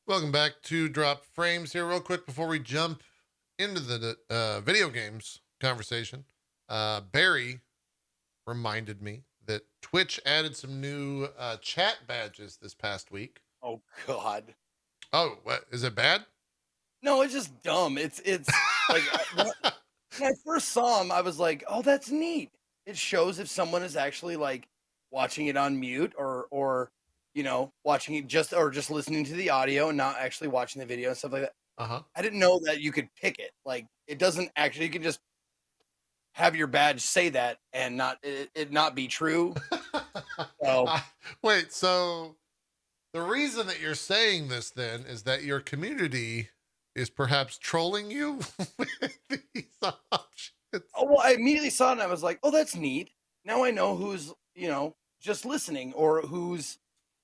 Welcome back to Drop Frames here, real quick before we jump into the video games conversation. Barry reminded me that Twitch added some new chat badges this past week. Oh God. Oh, what is it bad? No, it's just dumb. It's like when I first saw him, I was like, "Oh, that's neat." It shows if someone is actually like watching it on mute or watching it just listening to the audio and not actually watching the video and stuff like that. Uh huh. I didn't know that you could pick it. Like it doesn't actually you can just have your badge say that and it not be true. So I- Wait, so the reason that you're saying this then is that your community is perhaps trolling you with these options. well, I immediately saw it and I was like, "Oh, that's neat." Now I know who's, just listening or who's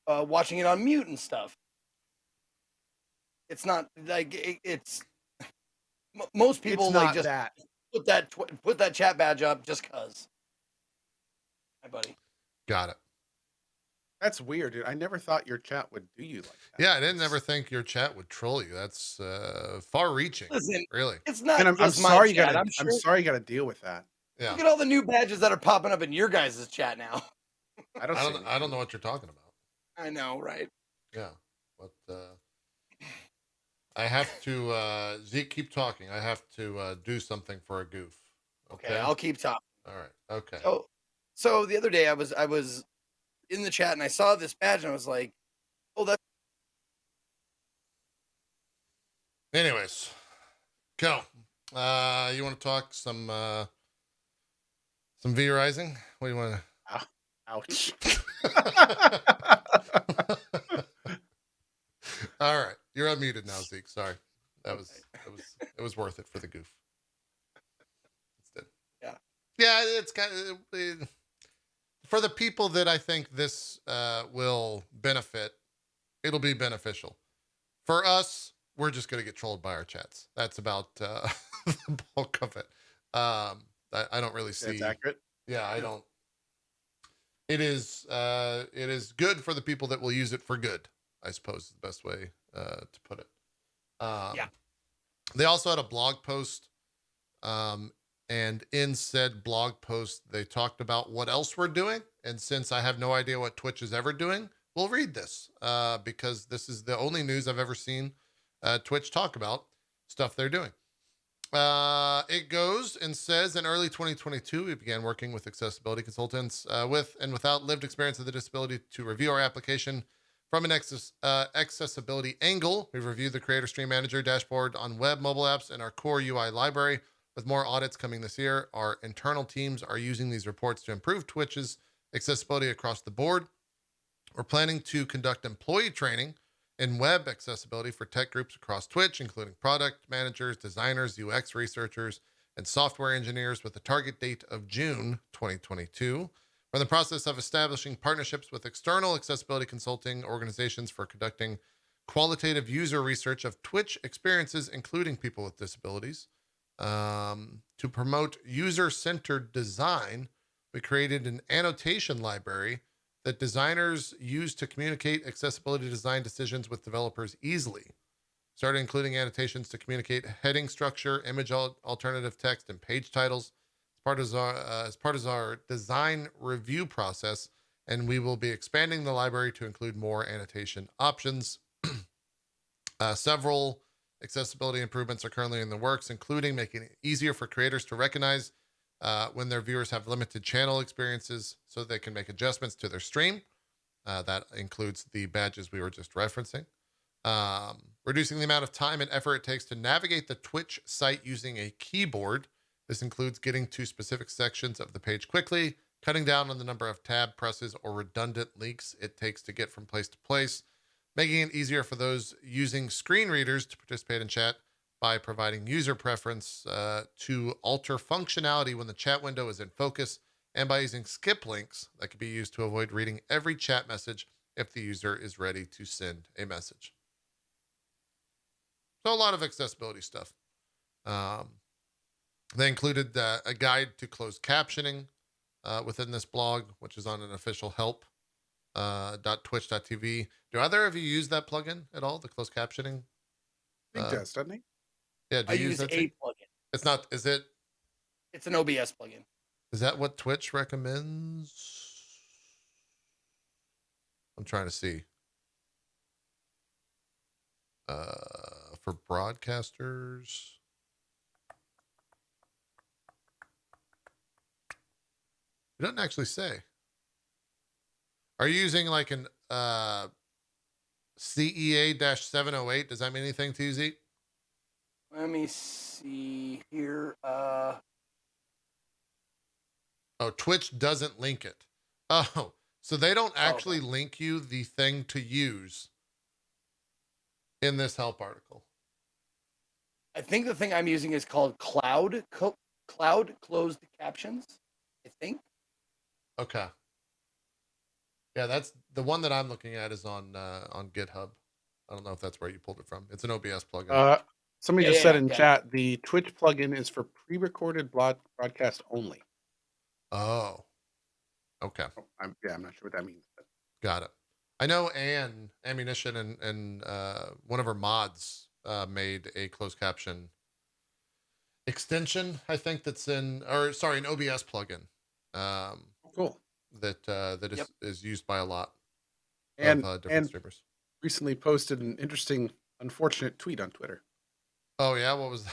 watching it on mute and stuff. It's not like most It's people like not just that. put that chat badge up just cuz. Hi, buddy. Got it. That's weird, dude. I never thought your chat would do you like that. Yeah, I didn't ever think your chat would troll you. That's far-reaching, Listen, really. it's not And I'm just my sorry you chat. gotta I'm I'm sure. sorry you gotta deal with that. Yeah, Look at all the new badges that are popping up in your guys' chat now. I don't see I don't anything. know what you're talking about. I know, right? Yeah, but I have to Zeke, keep talking. I have to do something for a goof. Okay, Okay. I'll keep talking. All right. Okay. So the other day I was in the chat and I saw this badge and I was like, "Oh, that's Anyways, go. You want to talk some V Rising? What do you want Ow. Ouch. to? All right, you're unmuted now, Zeke. Sorry, that okay." was it was worth it for the goof. It's Yeah. Yeah, it's kind of for the people that I think this will benefit. It'll be beneficial for us. We're just gonna get trolled by our chats. That's about the bulk of it. I don't really That's see. accurate. Yeah, I don't. It is good for the people that will use it for good. I suppose is the best way to put it. Yeah. They also had a blog post, um, and in said blog post, they talked about what else we're doing. And since I have no idea what Twitch is ever doing, we'll read this because this is the only news I've ever seen Twitch talk about stuff they're doing. It goes and says in early 2022, we began working with accessibility consultants with and without lived experience of the disability to review our application from an accessibility angle. We've reviewed the Creator Stream Manager dashboard on web, mobile apps, and our core UI library. With more audits coming this year, our internal teams are using these reports to improve Twitch's accessibility across the board. We're planning to conduct employee training in web accessibility for tech groups across Twitch, including product managers, designers, UX researchers, and software engineers with a target date of June 2022. We're in the process of establishing partnerships with external accessibility consulting organizations for conducting qualitative user research of Twitch experiences, including people with disabilities. To promote user centered design, we created an annotation library that designers use to communicate accessibility design decisions with developers easily. Started including annotations to communicate heading structure, image alternative text, and page titles as part of our design review process. And we will be expanding the library to include more annotation options. Several accessibility improvements are currently in the works, including making it easier for creators to recognize when their viewers have limited channel experiences so they can make adjustments to their stream. That includes the badges we were just referencing. Reducing the amount of time and effort it takes to navigate the Twitch site using a keyboard. This includes getting to specific sections of the page quickly, cutting down on the number of tab presses or redundant links it takes to get from place to place, making it easier for those using screen readers to participate in chat by providing user preference to alter functionality when the chat window is in focus, and by using skip links that can be used to avoid reading every chat message if the user is ready to send a message. So a lot of accessibility stuff. Um, they included a guide to closed captioning within this blog, which is on an official help. .twitch.tv. Do either of you use that plugin at all? The closed captioning? He does, doesn't he? Yeah. Do I you use use that a too? plugin. It's not. Is it? It's an OBS plugin. Is that what Twitch recommends? I'm trying to see. For broadcasters. It doesn't actually say. Are you using like an CEA-708? Does that mean anything to you, Zeke? Let me see here. Oh, Twitch doesn't link it. Oh, so they don't actually link you the thing to use in this help article. I think the thing I'm using is called Cloud Closed Captions. I think. Okay. Yeah, that's the one that I'm looking at is on GitHub. I don't know if that's where you pulled it from. It's an OBS plugin. Somebody just said in chat the Twitch plugin is for pre-recorded broadcast only. Oh. Okay. I'm not sure what that means. But. Got it. I know Anne Ammunition and one of her mods made a closed caption extension. I think that's an OBS plugin. Cool. That is used by a lot of different streamers. Recently posted an interesting, unfortunate tweet on Twitter. Oh yeah, what was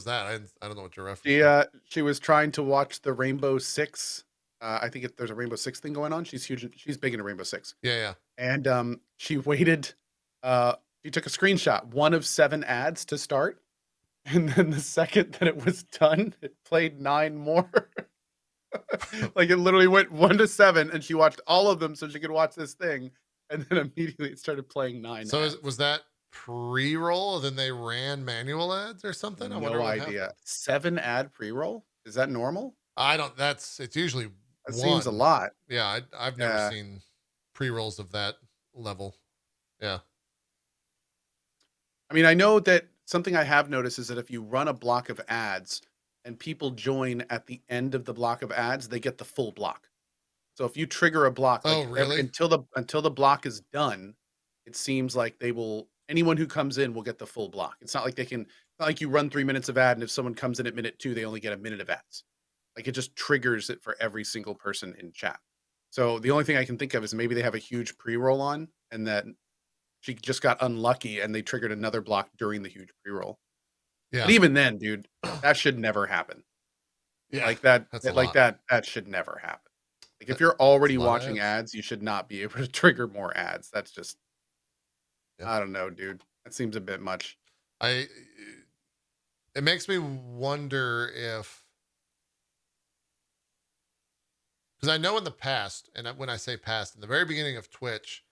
that? I don't know what you're referencing. She was trying to watch the Rainbow Six. I think there's a Rainbow Six thing going on. She's huge. She's big into Rainbow Six. Yeah. And she waited. She took a screenshot, 1 of 7 ads to start, and then the second that it was done, it played 9 more. Like it literally went 1 to 7, and she watched all of them so she could watch this thing, and then immediately it started playing 9. So was that pre-roll? Then they ran manual ads or something? No idea. 7 ad pre-roll? Is that normal? It's usually it 1. Seems a lot. Yeah, I've never seen pre-rolls of that level. Yeah. I mean, I know that something I have noticed is that if you run a block of ads and people join at the end of the block of ads, they get the full block. So if you trigger a block, really? until the block is done, it seems like anyone who comes in will get the full block. It's not like not like you run 3 minutes of ad, and if someone comes in at minute 2, they only get a minute of ads. Like it just triggers it for every single person in chat. So the only thing I can think of is maybe they have a huge pre-roll on, and that she just got unlucky and they triggered another block during the huge pre-roll. Yeah. But even then, dude, that should never happen. Yeah. Like that should never happen. Like if you're already watching ads, you should not be able to trigger more ads. That's just I don't know, dude. That seems a bit much. It makes me wonder if, because I know in the past, and when I say past, in the very beginning of Twitch,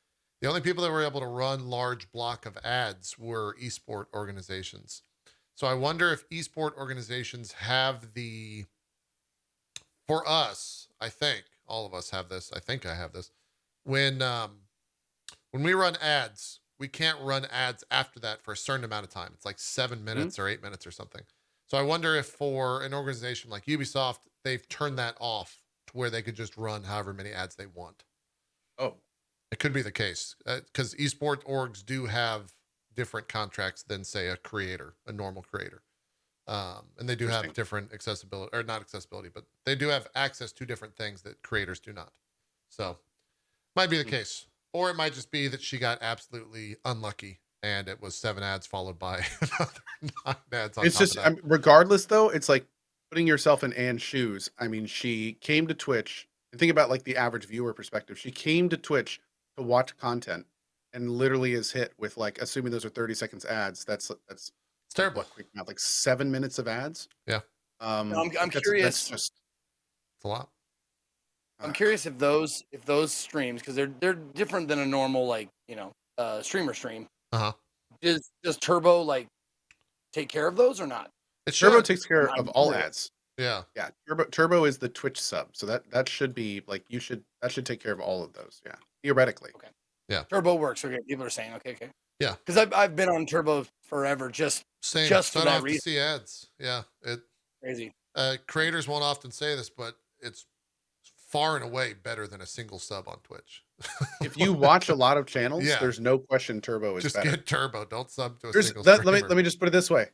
the only people that were able to run large block of ads were esport organizations. So I wonder if esport organizations have for us, I think all of us have this. I think I have this. When we run ads, we can't run ads after that for a certain amount of time. It's like 7 minutes or 8 minutes or something. So I wonder if for an organization like Ubisoft, they've turned that off to where they could just run however many ads they want. Oh. It could be the case because esports orgs do have different contracts than, say, a normal creator. And they do have different accessibility, or not accessibility, but they do have access to different things that creators do not. So might be the case. Or it might just be that she got absolutely unlucky and it was 7 ads followed by another 9 ads on top of that. Regardless, though, it's like putting yourself in Anne's shoes. I mean, she came to Twitch, and think about like the average viewer perspective. She came to Twitch to watch content and literally is hit with, like, assuming those are 30 seconds ads, that's it's terrible. Quick math, like 7 minutes of ads. Yeah. I'm curious. It's a lot. I'm curious if those streams, because they're different than a normal streamer stream. Does Turbo take care of those or not? Turbo takes care of all ads. Yeah. Turbo is the Twitch sub, so that should be that should take care of all of those. Yeah, theoretically. Okay. Yeah. Turbo works. Okay, people are saying okay. Yeah. Because I've been on Turbo forever, just for that reason. To see ads. Yeah. Crazy. Creators won't often say this, but it's far and away better than a single sub on Twitch. If you watch a lot of channels, Yeah. there's no question Turbo is Just better. get Turbo. Don't sub to a There's single let streamer. me just put it this way.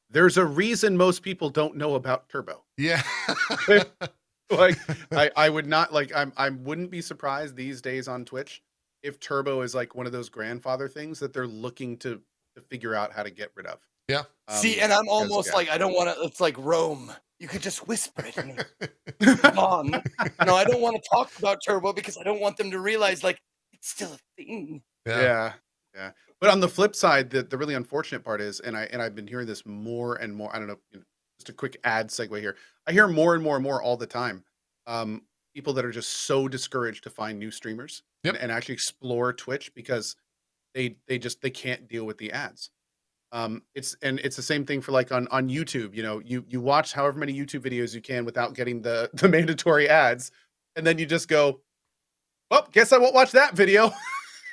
There's a reason most people don't know about Turbo. Yeah. Like I would not like I wouldn't be surprised these days on Twitch if Turbo is like one of those grandfather things that they're looking to figure out how to get rid of. Yeah. See, and I'm because, almost yeah. like I don't want to. It's like Rome. You could just whisper it in it. Come on. No, I don't want to talk about Turbo because I don't want them to realize like it's still a thing. Yeah. But on the flip side, the really unfortunate part is, and I've been hearing this more and more. I don't know, just a quick ad segue here. I hear more and more and more all the time. People that are just so discouraged to find new streamers Yep. and actually explore Twitch because they can't deal with the ads. It's the same thing for like on YouTube. You know, you watch however many YouTube videos you can without getting the mandatory ads, and then you just go, well, guess I won't watch that video.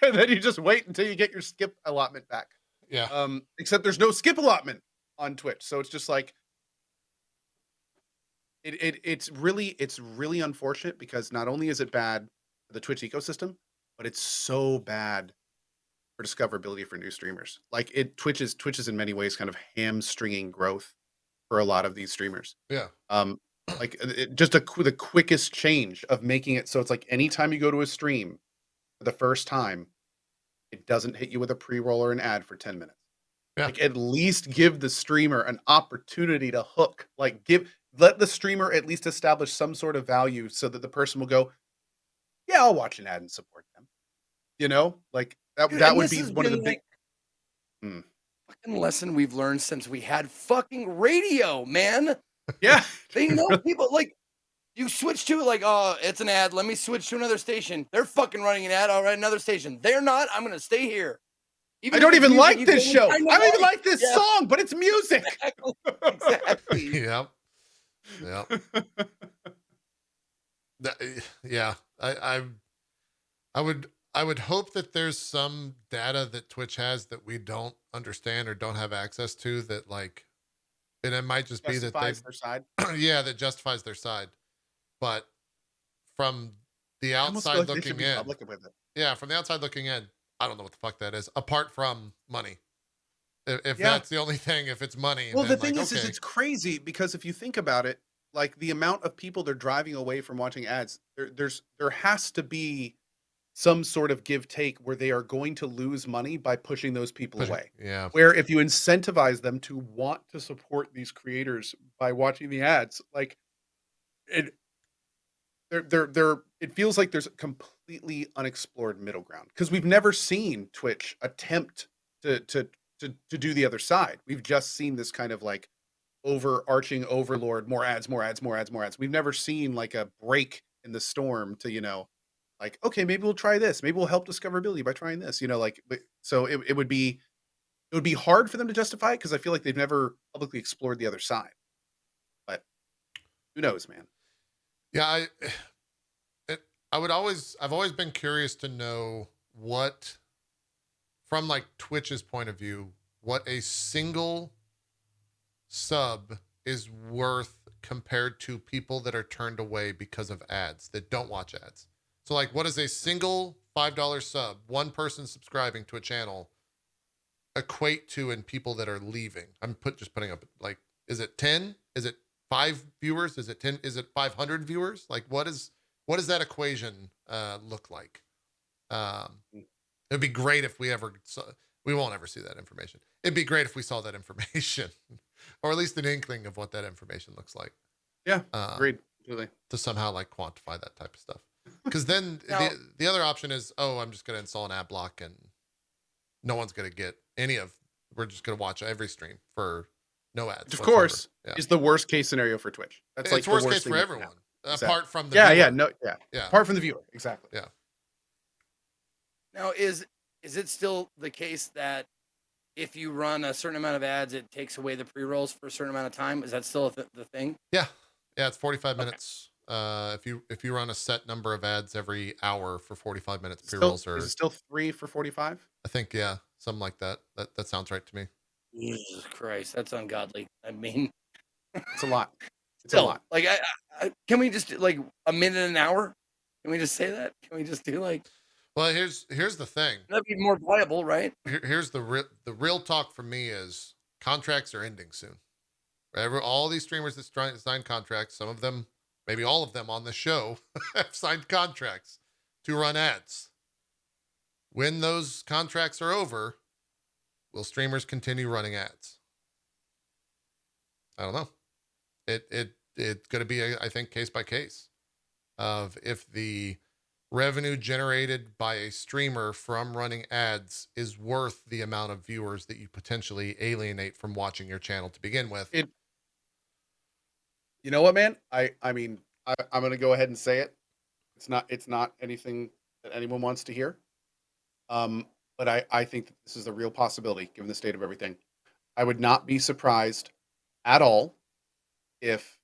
And then you just wait until you get your skip allotment back. Yeah. Except there's no skip allotment on Twitch, so it's just like it's really unfortunate because not only is it bad for the Twitch ecosystem, but it's so bad for discoverability for new streamers. Like Twitch is in many ways kind of hamstringing growth for a lot of these streamers. Yeah. Like the quickest change of making it so it's like anytime you go to a stream for the first time, it doesn't hit you with a pre-roll or an ad for 10 minutes. Yeah. Like at least give the streamer an opportunity to hook. Like let the streamer at least establish some sort of value so that the person will go, yeah, I'll watch an ad and support them. You know, like that Dude, that would be one of the big fucking lesson we've learned since we had fucking radio, man. Yeah. They know people like you switch to like, oh, it's an ad. Let me switch to another station. They're fucking running an ad. All right, another station. They're not. I'm gonna stay here. I don't even like this show. I don't don't even like this song, but it's music. Exactly. Yep. Yeah. I would hope that there's some data that Twitch has that we don't understand or don't have access to that like, and it might just be that they their side. Yeah, that justifies their side. But from the I almost feel outside like they looking should be in, public with it. yeah, from the outside looking in, I don't know what the fuck that is. Apart from money, if Yeah. that's the only thing, if it's money, Well, the then thing like, is okay. it's crazy because if you think about it, like the amount of people they're driving away from watching ads, there has to be some sort of give take where they are going to lose money by pushing those people away. Yeah. Where if you incentivize them to want to support these creators by watching the ads, like it feels like there's a completely unexplored middle ground because we've never seen Twitch attempt to do the other side. We've just seen this kind of like overarching overlord, more ads. We've never seen like a break in the storm to, you know, like, okay, maybe we'll try this. Maybe we'll help discoverability by trying this, you know, like, so it would be hard for them to justify it because I feel like they've never publicly explored the other side. But who knows, man? Yeah, I've always been curious to know what, from like Twitch's point of view, what a single sub is worth compared to people that are turned away because of ads, that don't watch ads. So like, what is a single $5 sub, one person subscribing to a channel, equate to in people that are leaving? I'm just putting up like, is it 10? Is it 5 viewers? Is it 10? Is it 500 viewers? Like, what does that equation look like? It'd be great if we won't ever see that information. It'd be great if we saw that information, or at least an inkling of what that information looks like. Yeah, agreed. Really. To somehow like quantify that type of stuff. Because then the other option is, oh, I'm just going to install an ad block and no one's going to get we're just going to watch every stream for no ads. Which, of course, yeah. is the worst case scenario for Twitch. That's It's like worst the case worst for everyone. Exactly. Apart from the viewer. Yeah. Apart from the viewer, exactly. Yeah. Now, is it still the case that if you run a certain amount of ads, it takes away the pre-rolls for a certain amount of time? Is that still the thing? Yeah, it's 45 minutes. If you run a set number of ads every hour for 45 minutes, pre-rolls are. Is it still 3 for 45? I think something like that. That sounds right to me. Jesus Christ, that's ungodly. I mean, it's a lot. It's a lot. Like, can we just like a minute an hour? Can we just say that? Can we just do like Well, here's the thing. that'd be more viable, right? Here's the real talk from me is contracts are ending soon. All these streamers that sign contracts, some of them, maybe all of them on the show, have signed contracts to run ads. When those contracts are over, will streamers continue running ads? I don't know. It's going to be, I think, case by case of if the revenue generated by a streamer from running ads is worth the amount of viewers that you potentially alienate from watching your channel to begin with. You know what, man? I mean, I'm going to go ahead and say it. It's not anything that anyone wants to hear. But I think that this is a real possibility given the state of everything. I would not be surprised at all if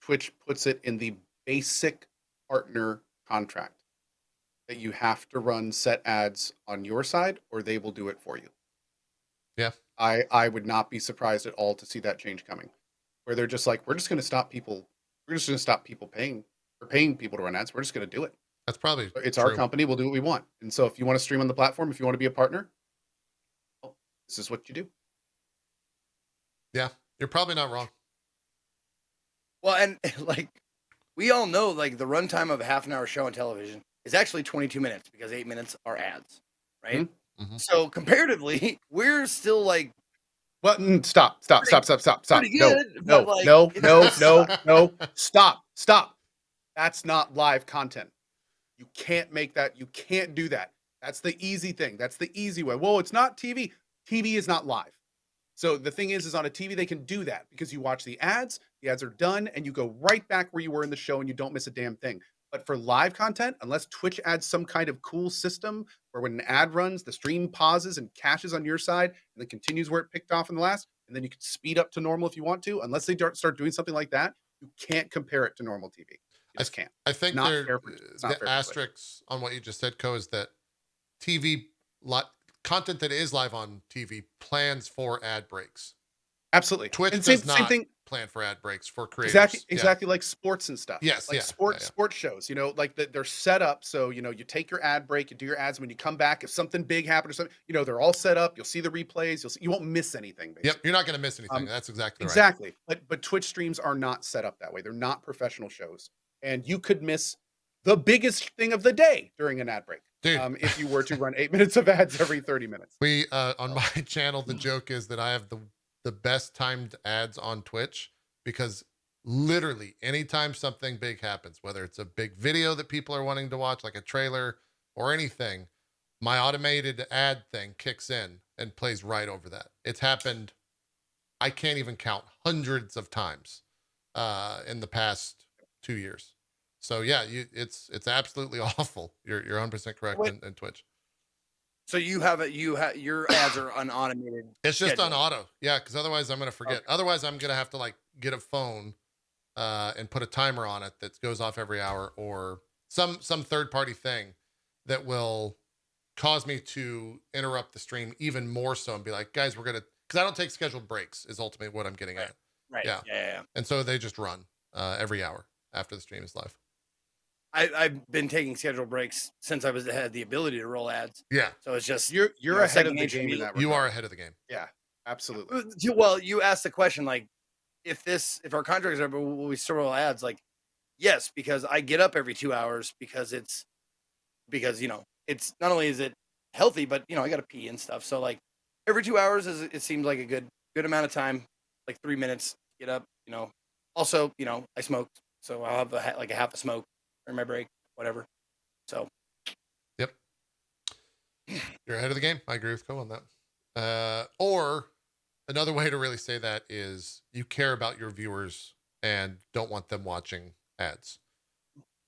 Twitch puts it in the basic partner contract that you have to run set ads on your side or they will do it for you. Yeah. I would not be surprised at all to see that change coming, where they're just like, we're just going to stop people paying people to run ads. We're just going to do it. That's probably It's true. our company. We'll do what we want. And so if you want to stream on the platform, if you want to be a partner, well, this is what you do. Yeah, you're probably not wrong. Well, and like we all know, like the runtime of a half an hour show on television is actually 22 minutes because 8 minutes are ads, right? Mm-hmm. So comparatively, we're still like Well, stop. pretty good, No, but, like, no, it's no, just- no, no. Stop. That's not live content. You can't make that. You can't do that. That's the easy thing. That's the easy way. Well, it's not TV. TV is not live. So the thing is on a TV, they can do that because you watch the ads are done, and you go right back where you were in the show and you don't miss a damn thing. But for live content, unless Twitch adds some kind of cool system where when an ad runs, the stream pauses and caches on your side and then continues where it picked off in the last, and then you can speed up to normal if you want to. Unless they start doing something like that, you can't compare it to normal TV. You just can't. I think the asterisks on what you just said, Co, is that TV content that is live on TV plans for ad breaks. Absolutely. Twitch and does not same thing. plan for ad breaks for creators. Exactly like sports and stuff. Yes, like sports shows, like they're set up so you take your ad break, you do your ads, when you come back, if something big happened or something, they're all set up, you'll see the replays, you won't miss anything basically. Yep, you're not going to miss anything. That's exactly right. But Twitch streams are not set up that way. They're not professional shows, and you could miss the biggest thing of the day during an ad break. Dude. If you were to run 8 minutes of ads every 30 minutes. We on my channel, the joke is that I have the best timed ads on Twitch, because literally anytime something big happens, whether it's a big video that people are wanting to watch, like a trailer or anything, my automated ad thing kicks in and plays right over that. It's happened, I can't even count, hundreds of times in the past 2 years. So yeah, it's absolutely awful. You're 100% correct in Twitch. So your ads are unautomated. It's just on auto. Yeah, because otherwise I'm going to forget. Okay. Otherwise I'm going to have to like get a phone and put a timer on it that goes off every hour, or some third-party thing that will cause me to interrupt the stream even more so and be like, guys, we're going to, because I don't take scheduled breaks is ultimately what I'm getting at. Right. Yeah. And so they just run every hour after the stream is live. I've been taking scheduled breaks since I had the ability to roll ads. Yeah. So it's just you're ahead of the game in that regard. You are ahead of the game. Yeah, absolutely. Well, you asked the question like, if our contracts are, will we still roll ads? Like, yes, because I get up every 2 hours because it's not only is it healthy, but I got to pee and stuff. So like every 2 hours it seems like a good amount of time, like 3 minutes. Get up. Also I smoke, so I'll have a half a smoke or my break, whatever. So, yep, you're ahead of the game. I agree with Co on that. Or another way to really say that is you care about your viewers and don't want them watching ads.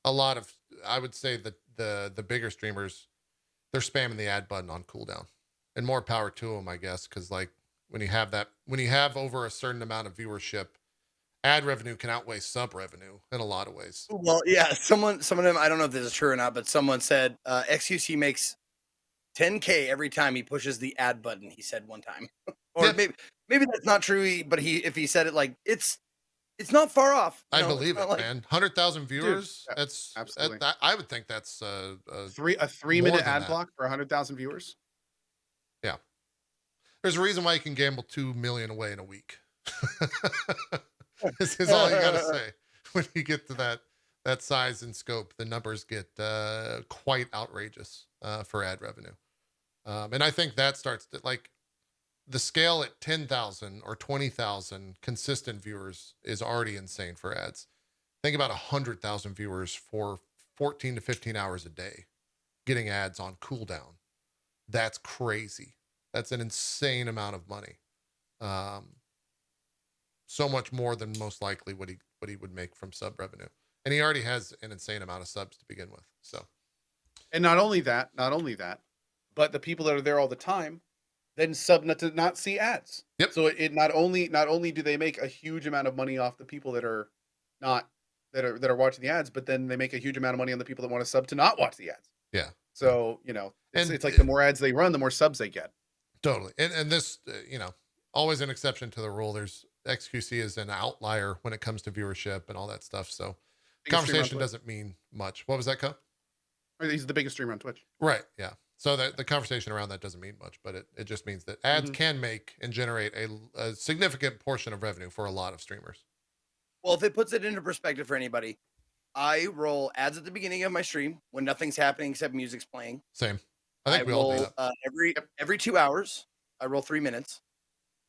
I would say that the bigger streamers, they're spamming the ad button on cooldown, and more power to them, I guess, because like when you have over a certain amount of viewership, ad revenue can outweigh sub revenue in a lot of ways. Well, yeah, some of them, I don't know if this is true or not, but someone said XQC makes 10K every time he pushes the ad button. He said one time, or maybe that's not true. But if he said it like it's it's not far off. I It's believe not it, like, man. 100,000 viewers. yeah, That's absolutely. I would think that's A more 3-minute than ad that. block for 100,000 viewers. Yeah. There's a reason why you can gamble 2 million away in a week. This is all you got to say. When you get to that size and scope, the numbers get quite outrageous for ad revenue. And I think that starts to like the scale at 10,000 or 20,000 consistent viewers is already insane for ads. Think about 100,000 viewers for 14 to 15 hours a day getting ads on cooldown. That's crazy. That's an insane amount of money. So much more than most likely what he would make from sub revenue. And he already has an insane amount of subs to begin with. So, And not only that, but the people that are there all the time then sub to not see ads. Yep. So it not only do they make a huge amount of money off the people that are not that are watching the ads, but then they make a huge amount of money on the people that want to sub to not watch the ads. yeah. So, And it's like the more ads they run, the more subs they get. Totally. And this, always an exception to the rule. There's XQC is an outlier when it comes to viewership and all that stuff. So Biggest streamer on conversation Twitch. doesn't mean much. What was that, Co? Or he's the biggest streamer on Twitch. Right. Yeah. So the conversation around that doesn't mean much, but it just means that ads Mhm. can make and generate a significant portion of revenue for a lot of streamers. well, if it puts it into perspective for anybody, I roll ads at the beginning of my stream when nothing's happening except music's playing. Same. I think we all do roll that. every 2 hours. I roll 3 minutes.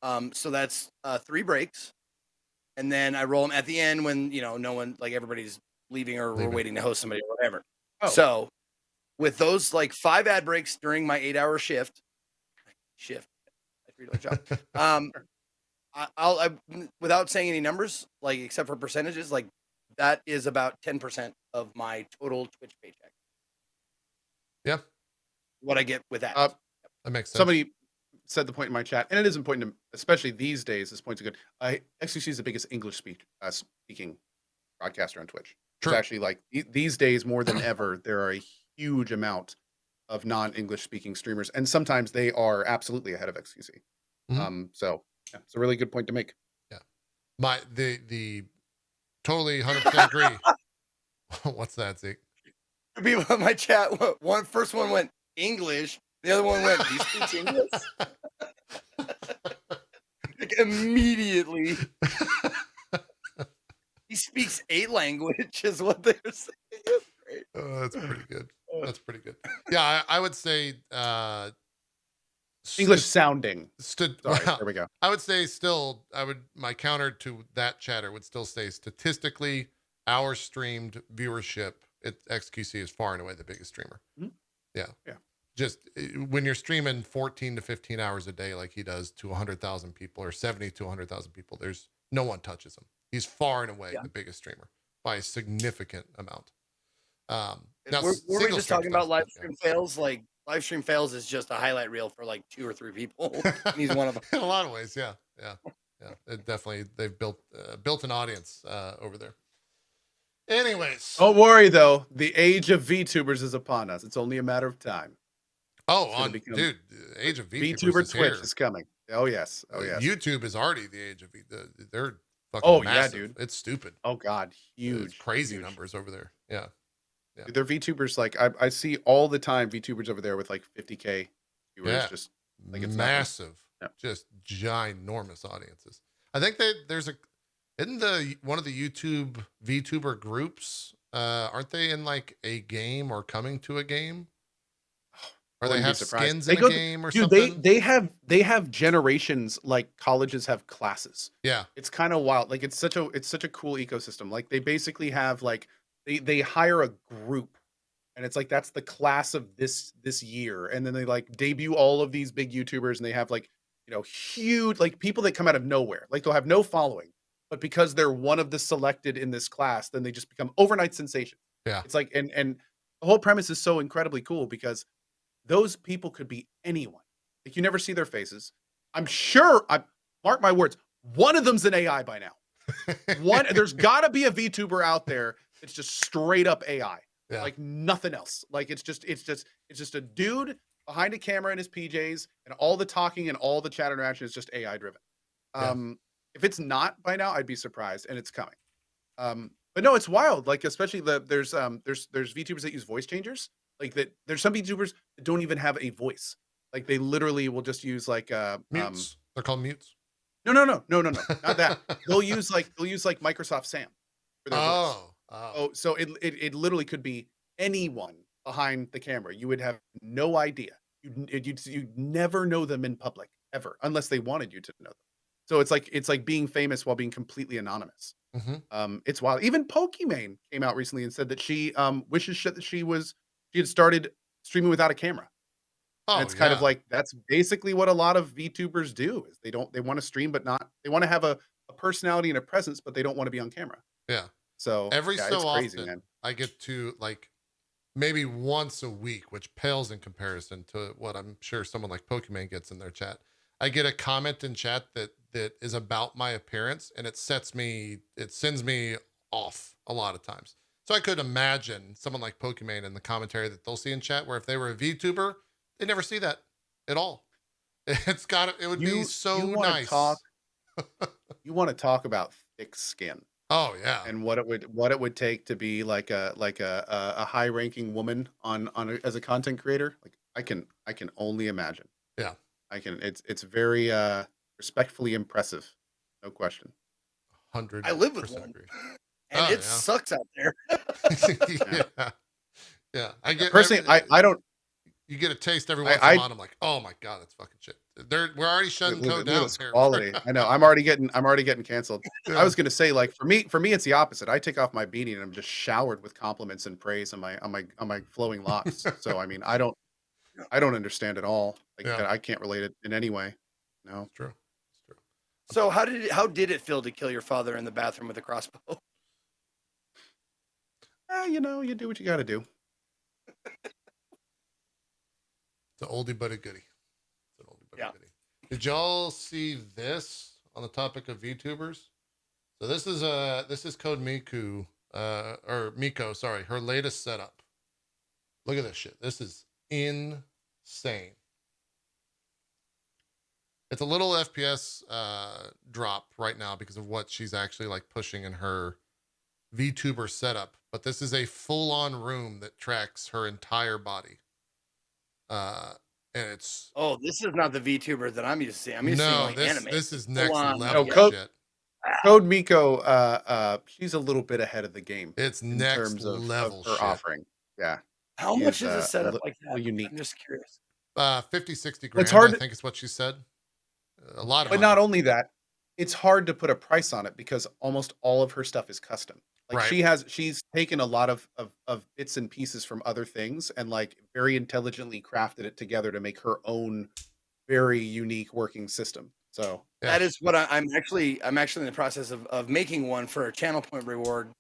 So that's 3 breaks, and then I roll them at the end when no one, like everybody's leaving or we're waiting to host somebody or whatever. Oh. So with those like 5 ad breaks during my 8-hour shift, I pretty good job. I without saying any numbers, like except for percentages, like that is about 10% of my total Twitch paycheck. Yeah. What I get with that. That makes sense. Somebody said the point in my chat, and it is important, especially these days. This point's good. XQC is the biggest English speaking broadcaster on Twitch. True. It's actually like these days more than ever, there are a huge amount of non-English speaking streamers, and sometimes they are absolutely ahead of XQC. So yeah, it's a really good point to make. Yeah, the totally 100% agree. What's that, Zeke? People in my chat, first one went English, the other one went, "He speaks English." Like, immediately, he speaks 8 languages. What they're saying is great. Oh, that's pretty good. That's pretty good. Yeah, I would say English sounding. Sorry, well, there we go. I would say my counter to that chatter would still say statistically, our streamed viewership at XQC is far and away the biggest streamer. Mhm. Yeah. Yeah. Just when you're streaming 14 to 15 hours a day like he does to 100,000 people or 70 to 100,000 people, there's no one touches him. He's far and away the biggest streamer by a significant amount. Now, Were we single just stream talking about stuff, live stream fails? Like live stream fails is just a highlight reel for like 2 or 3 people. And he's one of them. In a lot of ways, yeah. They've built an audience over there. Anyways, Don't worry though, the age of VTubers is upon us. It's only a matter of time. dude, the age of VTubers VTuber is Twitch here. is coming. Oh yes. YouTube is already the age of they're fucking Oh, yeah, massive. dude. It's stupid. Oh god, huge, It's crazy huge. numbers over there. Yeah. Dude, they're VTubers. Like I see all the time VTubers over there with like 50K viewers. Yeah. Just like it's massive, Yeah. just ginormous audiences. I think one of the YouTube VTuber groups, aren't they in like a game or coming to a game? Or they wouldn't be have surprised. skins They in a go- game or dude, something? they have generations like colleges have classes. Yeah. It's kind of wild. Like it's such a cool ecosystem. Like they basically have like they hire a group and it's like that's the class of this year, and then they like debut all of these big YouTubers, and they have like huge like people that come out of nowhere. Like they'll have no following, but because they're one of the selected in this class, then they just become overnight sensations. Yeah. It's like and the whole premise is so incredibly cool because those people could be anyone. Like you never see their faces. I'm sure, mark my words, one of them's an AI by now. There's gotta be a VTuber out there that's just straight up AI. Yeah. Like nothing else. Like it's just a dude behind a camera in his PJs, and all the talking and all the chat interaction is just AI driven. Yeah. if it's not by now, I'd be surprised, and it's coming. But no, it's wild. Like especially there's VTubers that use voice changers. Like that, there's some VTubers that don't even have a voice. Like they literally will just use like Mutes. They're called mutes. no, not that. They'll use like Microsoft Sam for their voice. Oh. Oh, so it literally could be anyone behind the camera. You would have no idea. You'd never know them in public ever, unless they wanted you to know them. So it's like being famous while being completely anonymous. It's wild. Even Pokimane came out recently and said that she wishes that she had started streaming without a camera. And Oh, it's kind of yeah. like that's basically what a lot of VTubers do is they want to stream but not they want to have a personality and a presence, but they don't want to be on camera. Yeah. So Every yeah, so it's crazy, often, man. I get to like maybe once a week, which pales in comparison to what I'm sure someone like Pokemon gets in their chat. I get a comment in chat that is about my appearance, and it sends me off a lot of times. So I could imagine someone like Pokemon in the commentary that they'll see in chat, where if they were a VTuber, they never see that at all. It would be You so you want to nice. talk you want to talk about thick skin Oh yeah. and what it would take to be like a high ranking woman as a content creator. Like I can only imagine. Yeah. It's very respectfully impressive. No question. Hundred I live with percent one, agree. and Oh it yeah. sucks out there. Yeah. Yeah. I get Personally, I don't you get a taste every once in a I while. And I'm like, oh my god, that's fucking shit. We're already shutting look, code look at down this here. quality. I know. I'm already getting canceled. I Yeah. was gonna say, like for me, it's the opposite. I take off my beanie and I'm just showered with compliments and praise on my flowing locks. So I mean, I don't understand at all. Like Yeah, I can't relate it in any way. No. it's true. It's true. So how did it feel to kill your father in the bathroom with a crossbow? You know, you do what you got to do. It's an oldie but a goodie. It's an oldie but Yeah. a goodie. Did y'all see this on the topic of VTubers? So this is Code Miku, or Miko, sorry, her latest setup. Look at this shit. This is insane. It's a little FPS drop right now because of what she's actually like pushing in her VTuber setup. But this is a full-on room that tracks her entire body. And it's Oh, this is not the VTuber that I'm used to seeing. I'm used to seeing like anime. this is next on, level yeah. shit. Code Miko, she's a little bit ahead of the game It's in next terms of level her shit. offering. Yeah. How She much is, is a setup li- like that? unique. I'm just curious. 50, 60 It's grand, hard I to- think is what she said. A lot of But money. not only that, it's hard to put a price on it because almost all of her stuff is custom. Like Right. she's taken a lot of bits and pieces from other things and like very intelligently crafted it together to make her own very unique working system. So Yeah. That is what I'm actually in the process of making one for a channel point reward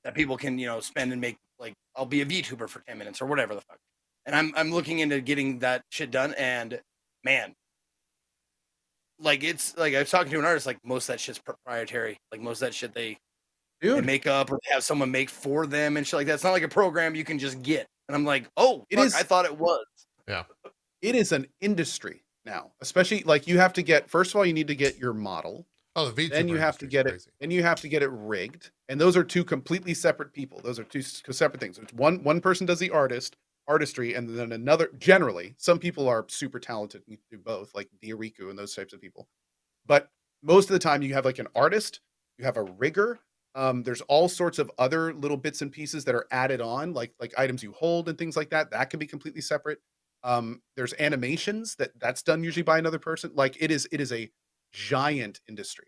that people can, spend and make, like I'll be a VTuber for 10 minutes or whatever the fuck. And I'm looking into getting that shit done, and man, like it's like I was talking to an artist, like most of that shit's proprietary. Like most of that shit they dude, make up or they have someone make for them and shit like that. It's not like a program you can just get. And I'm like, oh, It fuck, is- I thought it was. Yeah. it is an industry now, especially like you have to get, first of all, you need to get your model. Oh, the VTuber Then you have to industry's get crazy. it. Then you have to get it rigged, and those are two completely separate people. Those are two separate things. It's one person does the artistry, and then another. Generally, some people are super talented and do both, like Diariku and those types of people. But most of the time, you have like an artist, you have a rigger. There's all sorts of other little bits and pieces that are added on, like items you hold and things like that. That can be completely separate. There's animations that's done usually by another person. Like it is a giant industry.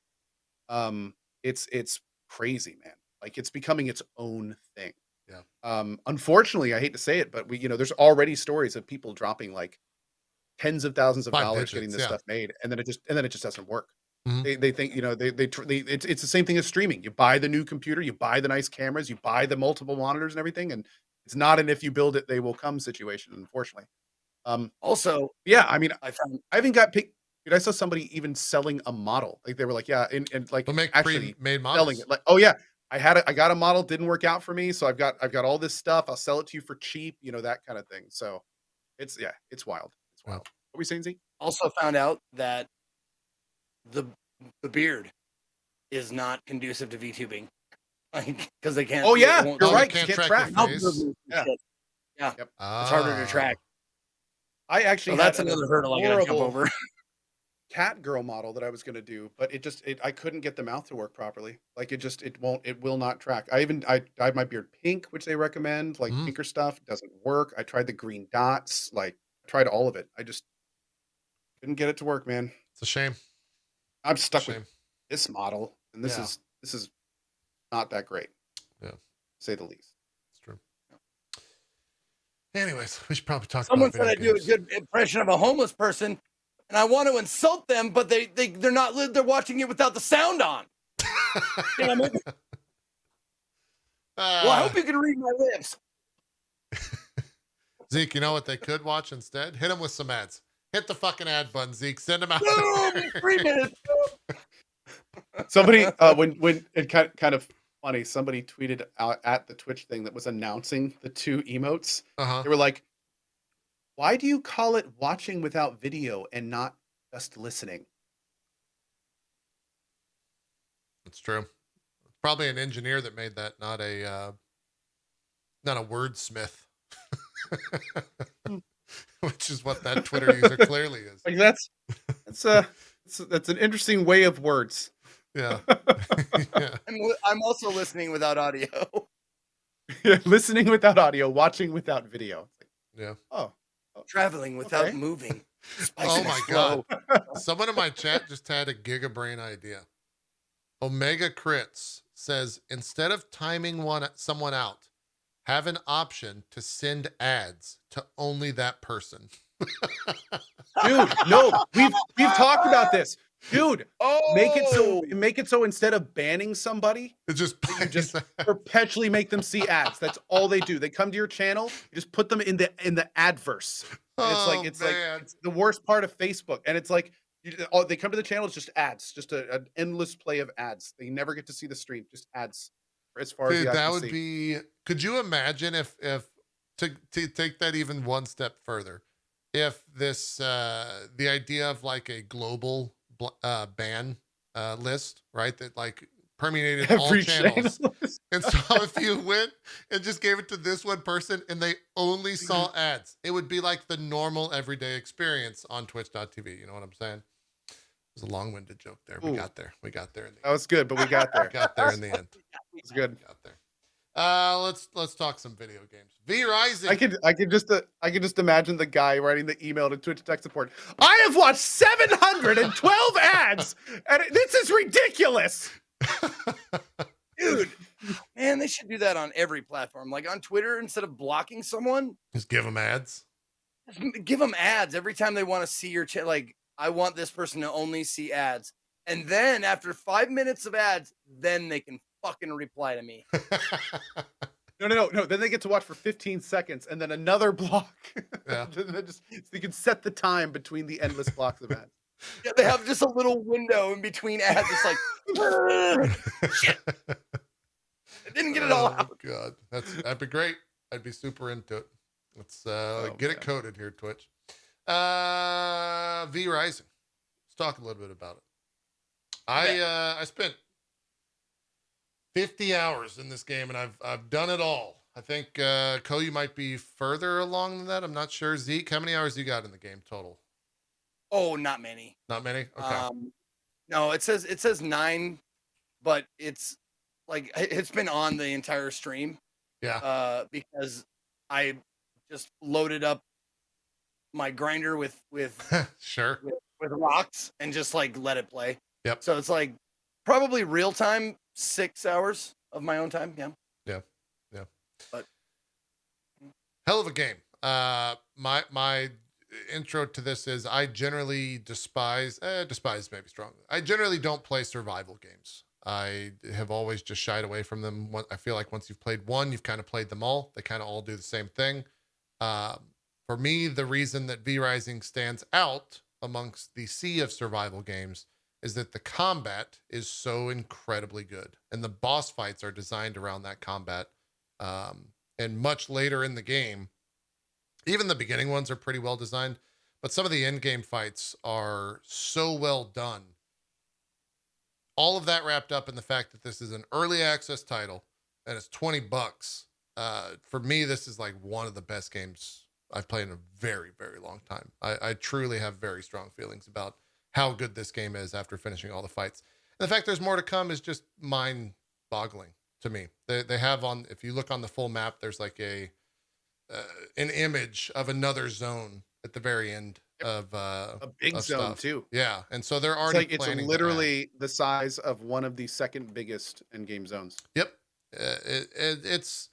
It's crazy, man. Like it's becoming its own thing. Yeah. Unfortunately, I hate to say it, but there's already stories of people dropping like tens of thousands of 5 dollars getting digits, this yeah. stuff made, and then it just doesn't work. Mhm. They think it's the same thing as streaming. You buy the new computer, you buy the nice cameras, you buy the multiple monitors and everything, and it's not an if you build it they will come situation, unfortunately. Also, Yeah, I mean, I found I even got picked. Dude, I saw somebody even selling a model. Like they were like, yeah, and like They'll make actually pre-made selling models. it. Like, oh yeah, I got a model, didn't work out for me, so I've got all this stuff. I'll sell it to you for cheap, that kind of thing. So it's wild. It's wild. Yeah. What were we saying, Z? also found out that the beard is not conducive to VTubing. Like, because they can't. Oh yeah, it won't- you're they right. can't You can't track track. your face. algorithms and Yeah. shit. Yeah, Yep. it's harder to track. I actually So that's had an another hurdle I gotta jump adorable over. cat girl model that I was gonna do, but I couldn't get the mouth to work properly. Like it will not track. I dyed my beard pink, which they recommend, like Mm. pinker stuff. It doesn't work. I tried the green dots, like tried all of it. I just couldn't get it to work, man. It's a shame. I'm stuck Shame. with this model, and this Yeah. is not that great. Yeah. To say the least. It's true. Anyways, we should probably talk Someone about said I video do a games. good impression of a homeless person, and I want to insult them, but they're not. They're watching it without the sound on. Damn it. Well, I hope you can read my lips. Zeke, you know what they could watch instead? Hit them with some ads. Hit the fucking ad button, Zeke. Send them out Boom! there. 3 minutes. Somebody when it kind of funny, somebody tweeted out at the Twitch thing that was announcing the 2 emotes. Uh-huh. They were like, "Why do you call it watching without video and not just listening?" It's true. Probably an engineer that made that, not a wordsmith. Which is what that Twitter user clearly is. Like that's an interesting way of words. Yeah. Yeah. I'm also listening without audio. Listening without audio, watching without video. It's like, Yeah. oh, Traveling without Okay. moving. Oh my Slow. God. Someone in my chat just had a gigabrain idea. Omega Crits says, instead of timing someone out, have an option to send ads to only that person. dude, no, we've talked about this. Dude, Oh, make it so instead of banning somebody, It just, you just perpetually make them see ads. That's all they do. They come to your channel, you just put them in the adverse. And it's the worst part of Facebook. And it's like they come to the channel, it's just ads, just an endless play of ads. They never get to see the stream, just ads. As far as dude, the eye that can would see. be. Could you imagine if to take that even one step further, if this the idea of like a global ban list, right? That like permeated all Every channels. channel. And so if you went and just gave it to this one person and they only saw ads, it would be like the normal everyday experience on twitch.tv. You know what I'm saying? It was a long-winded joke there. We Ooh. got there. We got there in the That end. was good, but we got there. We got there in the end. It's good. We got there. Let's talk some video games. V Rising. I could just imagine the guy writing the email to Twitch tech support. I have watched 712 ads, and this is ridiculous. dude, man, they should do that on every platform. Like on Twitter, instead of blocking someone, Just give them ads. just give them ads every time they want to see your chat. Like, I want this person to only see ads. And then after 5 minutes of ads, then they can fucking reply to me. No. Then they get to watch for 15 seconds and then another block. Yeah. So you can set the time between the endless blocks of ads. Yeah, they have just a little window in between ads. It's like, shit, I didn't get it all out. God, that'd be great. I'd be super into it. Let's get it coded here, Twitch. V Rising. Let's talk a little bit about it. I spent 50 hours in this game, and I've done it all. I think Ko, you might be further along than that. I'm not sure. Zeke, how many hours you got in the game total? Oh, not many. Not many. Okay. No, it says 9, but it's like it's been on the entire stream. Yeah. Because I just loaded up my grinder with Sure. with rocks and just like let it play. Yep. So it's like probably real time 6 hours of my own time. Yeah. Yeah. But hell of a game. My intro to this is I generally despise maybe strong. I generally don't play survival games. I have always just shied away from them. I feel like once you've played one, you've kind of played them all. They kind of all do the same thing. For me, the reason that V Rising stands out amongst the sea of survival games is that the combat is so incredibly good. And the boss fights are designed around that combat. And much later in the game, even the beginning ones are pretty well designed, but some of the end game fights are so well done. all of that wrapped up in the fact that this is an early access title and it's $20. For me, this is like one of the best games I've played in a very, very long time. I truly have very strong feelings about how good this game is after finishing all the fights. And the fact there's more to come is just mind boggling to me. They have on, if you look on the full map, there's like an image of another zone at the very end of A big of zone stuff. too. Yeah, and so they're It's already like it's planning to add. literally the size of one of the second biggest end-game zones. Yep. It's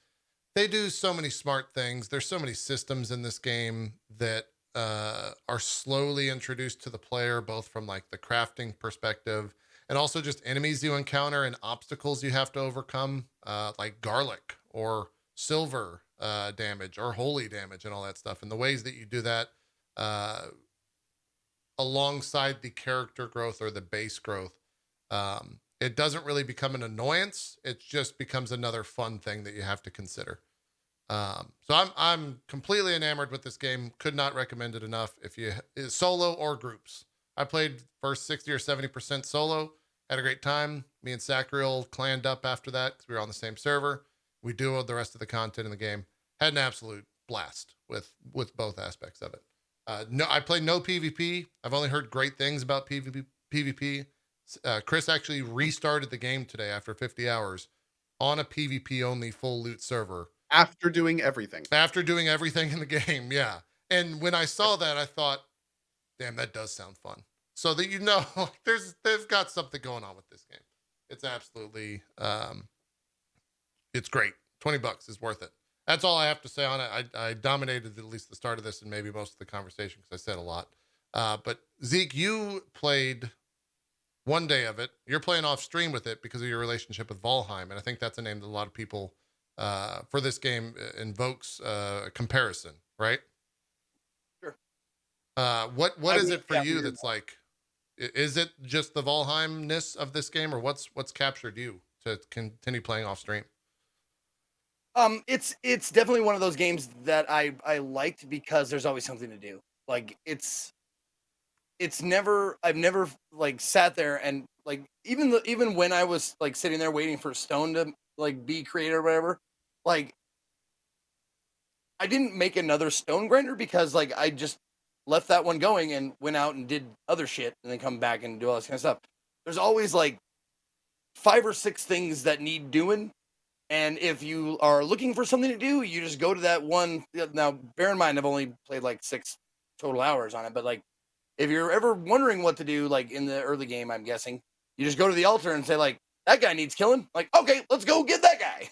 they do so many smart things. There's so many systems in this game that are slowly introduced to the player, both from like the crafting perspective and also just enemies you encounter and obstacles you have to overcome, like garlic or silver damage or holy damage and all that stuff. And the ways that you do that uh, alongside the character growth or the base growth, it doesn't really become an annoyance. It just becomes another fun thing that you have to consider. So I'm completely enamored with this game. Could not recommend it enough. If you solo or groups, I played first 60 or 70% solo. Had a great time. Me and Sacriel clanned up after that because we were on the same server. We duoed the rest of the content in the game. Had an absolute blast with both aspects of it. No, I played no PvP. I've only heard great things about PvP. Chris actually restarted the game today after 50 hours on a PvP only full loot server. After doing everything. After doing everything in the game, yeah. And when I saw that, I thought, damn, that does sound fun. So that you know, they've got something going on with this game. It's absolutely, it's great. $20 is worth it. That's all I have to say on it. I dominated at least the start of this and maybe most of the conversation because I said a lot. But Zeke, you played one day of it. You're playing off stream with it because of your relationship with Valheim, and I think that's a name that a lot of people for this game invokes a comparison, right? Sure. What is it for you that's like? Is it just the Valheim-ness of this game, or what's captured you to continue playing off stream? It's definitely one of those games that I liked because there's always something to do. Like it's never I've never like sat there and like even when I was like sitting there waiting for Stone to like be created or whatever, like I didn't make another stone grinder because like I just left that one going and went out and did other shit and then come back and do all this kind of stuff. There's always like 5 or 6 things that need doing. And if you are looking for something to do, you just go to that one. Now, bear in mind, I've only played like 6 total hours on it, but like if you're ever wondering what to do, like in the early game, I'm guessing you just go to the altar and say like, that guy needs killing. Like, okay, let's go get that guy.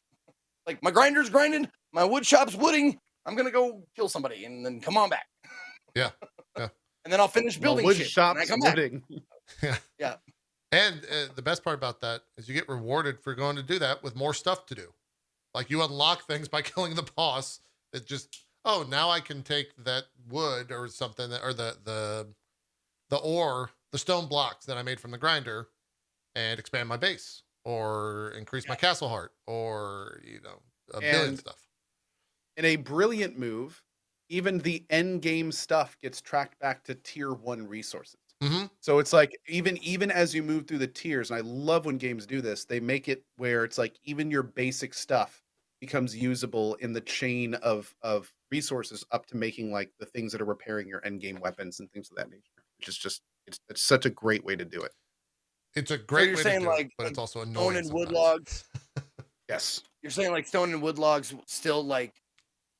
Like my grinder's grinding, my wood shop's wooding. I'm gonna go kill somebody and then come on back. Yeah, yeah, And then I'll finish building wood shit. shop's And I come back. wooding. yeah. Yeah. And the best part about that is you get rewarded for going to do that with more stuff to do. Like you unlock things by killing the boss. That just now I can take that wood or something or the ore, the stone blocks that I made from the grinder, and expand my base or increase my castle heart or a billion stuff. In a brilliant move, even the end game stuff gets tracked back to tier 1 resources. Mm-hmm. So it's like even as you move through the tiers, and I love when games do this, they make it where it's like even your basic stuff becomes usable in the chain of resources up to making like the things that are repairing your end game weapons and things of that nature. Which is just it's such a great way to do it. It's a great way saying to do like, it, but it's also stone annoying and wood sometimes. logs. Yes. You're saying like stone and wood logs still like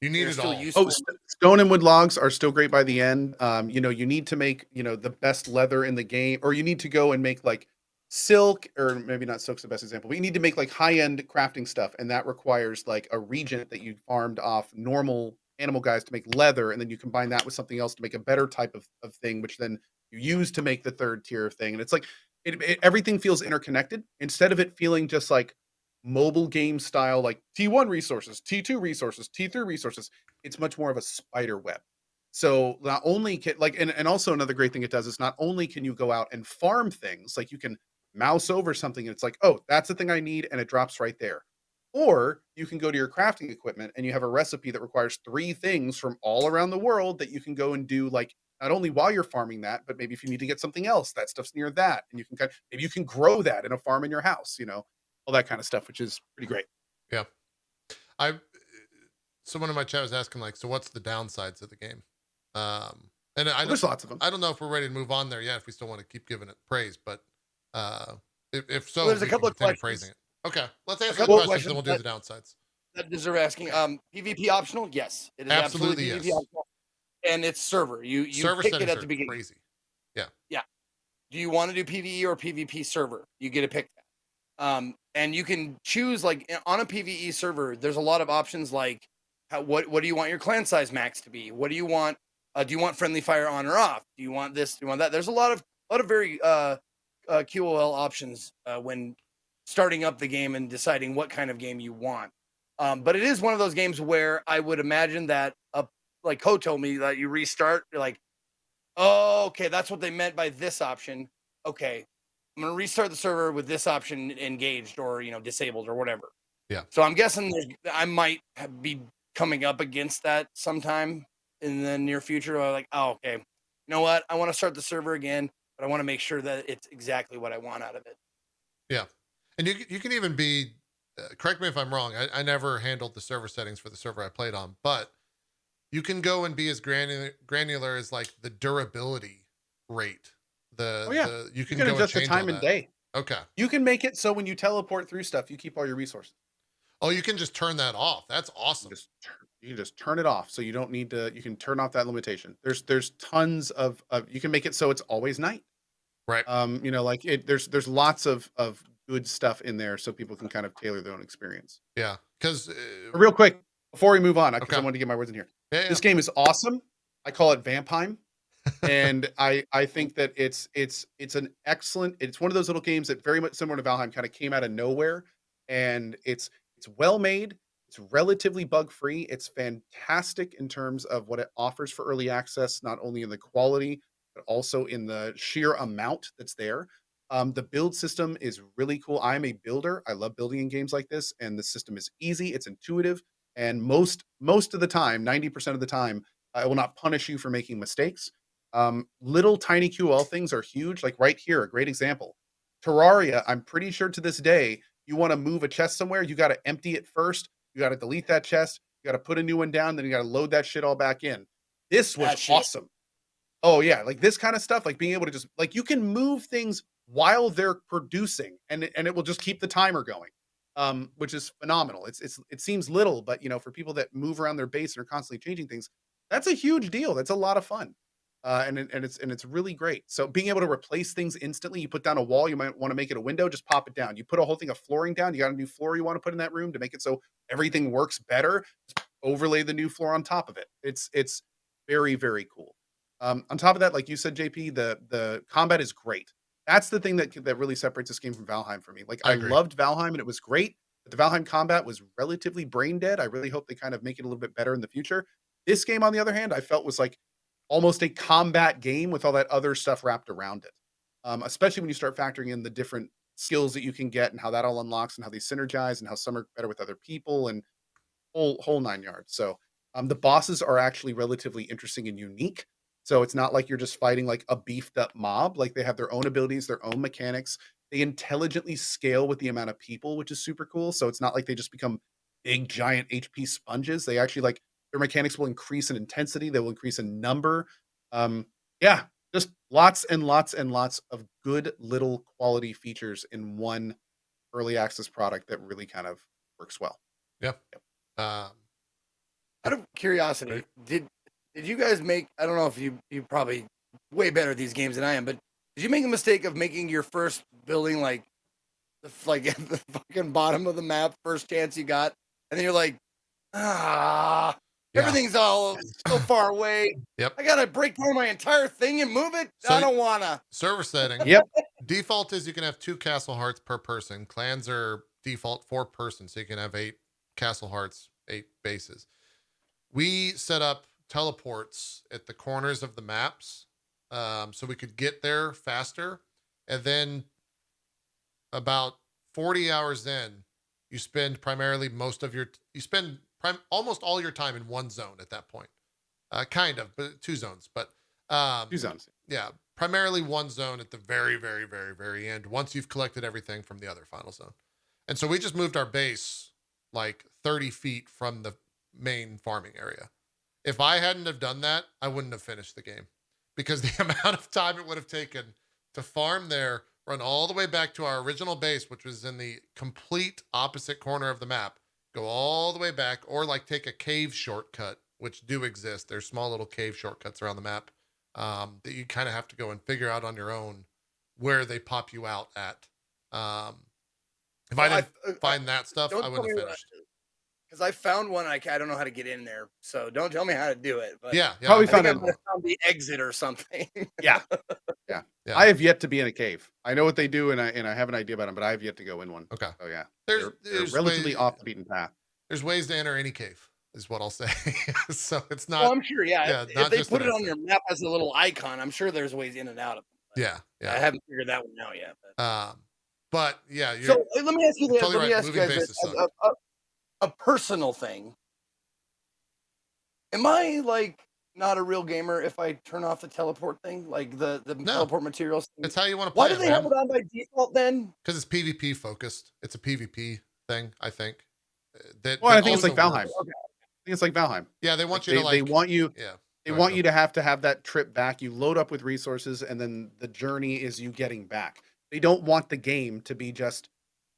You need they're it still all. useful. Stone and wood logs are still great by the end. You need to make, the best leather in the game, or you need to go and make like silk, or maybe not silk's the best example, but you need to make like high-end crafting stuff, and that requires like a regent that you farmed off normal animal guys to make leather, and then you combine that with something else to make a better type of thing, which then you use to make the third tier of thing. And it's like everything feels interconnected instead of it feeling just like mobile game style, like T1 resources, T2 resources, T3 resources. It's much more of a spider web. So not only can like, and also another great thing it does is not only can you go out and farm things, like you can mouse over something and it's like, oh, that's the thing I need, and it drops right there. Or you can go to your crafting equipment and you have a recipe that requires 3 things from all around the world that you can go and do like not only while you're farming that, but maybe if you need to get something else, that stuff's near that, and you can maybe you can grow that in a farm in your house, all that kind of stuff, which is pretty great. Yeah. I Someone in my chat was asking like, so what's the downsides of the game? And I Well, don't there's lots of them. I don't know if we're ready to move on there yet. If we still want to keep giving it praise, but if Well, so, there's a we can couple of continue praising questions. it. Okay, let's A answer the couple of questions, then questions we'll do the downsides. that deserve asking. PvP optional? Yes, it is Absolutely, absolutely PvP yes. optional, and it's server. You Server pick it settings at the are beginning. crazy. Yeah. Yeah. Do you want to do PvE or PvP server? You get to pick that. And you can choose like on a PvE server. There's a lot of options like what do you want your clan size max to be? What do you want? Do you want friendly fire on or off? Do you want this? Do you want that? There's a lot of very QOL options when starting up the game and deciding what kind of game you want. But it is one of those games where I would imagine that like Ko told me that you restart. You're like, oh, okay, that's what they meant by this option. Okay, I'm gonna restart the server with this option engaged or disabled or whatever. Yeah. So I'm guessing I might be coming up against that sometime in the near future. I'm like, oh, okay, you know what? I want to start the server again, but I want to make sure that it's exactly what I want out of it. Yeah. And you can even be, correct me if I'm wrong. I never handled the server settings for the server I played on, but you can go and be as granular as like the durability rate. Oh yeah, You can can go and adjust the change all time and that. day. Okay. You can make it so when you teleport through stuff, you keep all your resources. Oh, you can just turn that off. That's You awesome. you can just turn it off, so you don't need to. You can turn off that limitation. There's tons of you can make it so it's always night. Right. Like there's lots of good stuff in there, so people can kind of tailor their own experience. Yeah. Because Real quick before we move on, because okay. I wanted to get my words in here. Yeah, This game is awesome. I call it Vampime. And I think that it's an excellent. It's one of those little games that very much similar to Valheim kind of came out of nowhere, and it's well made. It's relatively bug free. It's fantastic in terms of what it offers for early access, not only in the quality but also in the sheer amount that's there. The build system is really cool. I'm a builder. I love building in games like this, and the system is easy. It's intuitive, and most of the time, 90% of the time, I will not punish you for making mistakes. Little tiny QL things are huge. Like right here, a great example. Terraria, I'm pretty sure to this day, you want to move a chest somewhere, you got to empty it first. You got to delete that chest. You got to put a new one down. Then you got to load that shit all back in. This was That shit. awesome. Oh yeah, like this kind of stuff, like being able to just like you can move things while they're producing, and it will just keep the timer going, which is phenomenal. It seems little, but for people that move around their base and are constantly changing things, that's a huge deal. That's a lot of fun, and it's really great. So being able to replace things instantly, you put down a wall, you might want to make it a window, just pop it down. You put a whole thing of flooring down, you got a new floor you want to put in that room to make it so everything works better. Just overlay the new floor on top of it. It's very very cool. On top of that, like you said, JP, the combat is great. That's the thing that really separates this game from Valheim for me. Like I I agree. loved Valheim and it was great, but the Valheim combat was relatively brain dead. I really hope they kind of make it a little bit better in the future. This game, on the other hand, I felt was like almost a combat game with all that other stuff wrapped around it. Especially when you start factoring in the different skills that you can get and how that all unlocks and how they synergize and how some are better with other people and whole nine yards. So the bosses are actually relatively interesting and unique. So it's not like you're just fighting like a beefed up mob. Like they have their own abilities, their own mechanics. They intelligently scale with the amount of people, which is super cool. So it's not like they just become big giant HP sponges. They actually like their mechanics will increase in intensity. They will increase in number. Yeah, just lots and lots and lots of good little quality features in one early access product that really kind of works well. Yep. Um, Out of curiosity, Right. did you guys make? I don't know if you probably way better at these games than I am, but did you make the mistake of making your first building like at the fucking bottom of the map, first chance you got, and then you're like, Yeah. everything's all so far away. Yep. I gotta break down my entire thing and move it. So- I don't wanna. Server setting. Yep. Default is you can have 2 castle hearts per person. Clans are default 4 person, so you can have 8 castle hearts, 8 bases. We set up teleports at the corners of the maps, so we could get there faster. And then about 40 hours in, you spend primarily almost all your time in one zone at that point. Kind of, but 2 zones. But 2 zones. Yeah, primarily one zone at the very, very, very, very end once you've collected everything from the other final zone. And so we just moved our base like 30 feet from the main farming area. If I hadn't have done that, I wouldn't have finished the game because the amount of time it would have taken to farm there, run all the way back to our original base, which was in the complete opposite corner of the map, go all the way back, or like take a cave shortcut, which do exist. There's small little cave shortcuts around the map that you kind of have to go and figure out on your own where they pop you out at. If I didn't find that stuff, I wouldn't have finished. Because I found one, I don't know how to get in there, so don't tell me how to do it. But Yeah, Probably I think found I found the exit or something. Yeah. Yeah. I have yet to be in a cave. I know what they do, and I have an idea about them, but I have yet to go in one. Okay. Oh yeah, There's they're relatively off the beaten path. There's ways to enter any cave, is what I'll say. So it's not. Well, I'm sure. Yeah, if not they just put an it on exit. your map as a little icon, I'm sure there's ways in and out of it. Yeah, I haven't figured that one out yet. But yeah. So let me ask you this. totally Let me right. ask you Moving guys bases this, suck. a personal thing. Am I like not a real gamer if I turn off the teleport thing, like the teleport materials thing? It's how you want to play Why do they have it on by default then? Because it's PvP focused. It's a PvP thing, I think. Well, I think it's also like Valheim. works. I think it's like Valheim. Yeah, they want Like, you to like. they want you. Yeah. They Go want ahead, you to have that trip back. You load up with resources, and then the journey is you getting back. They don't want the game to be just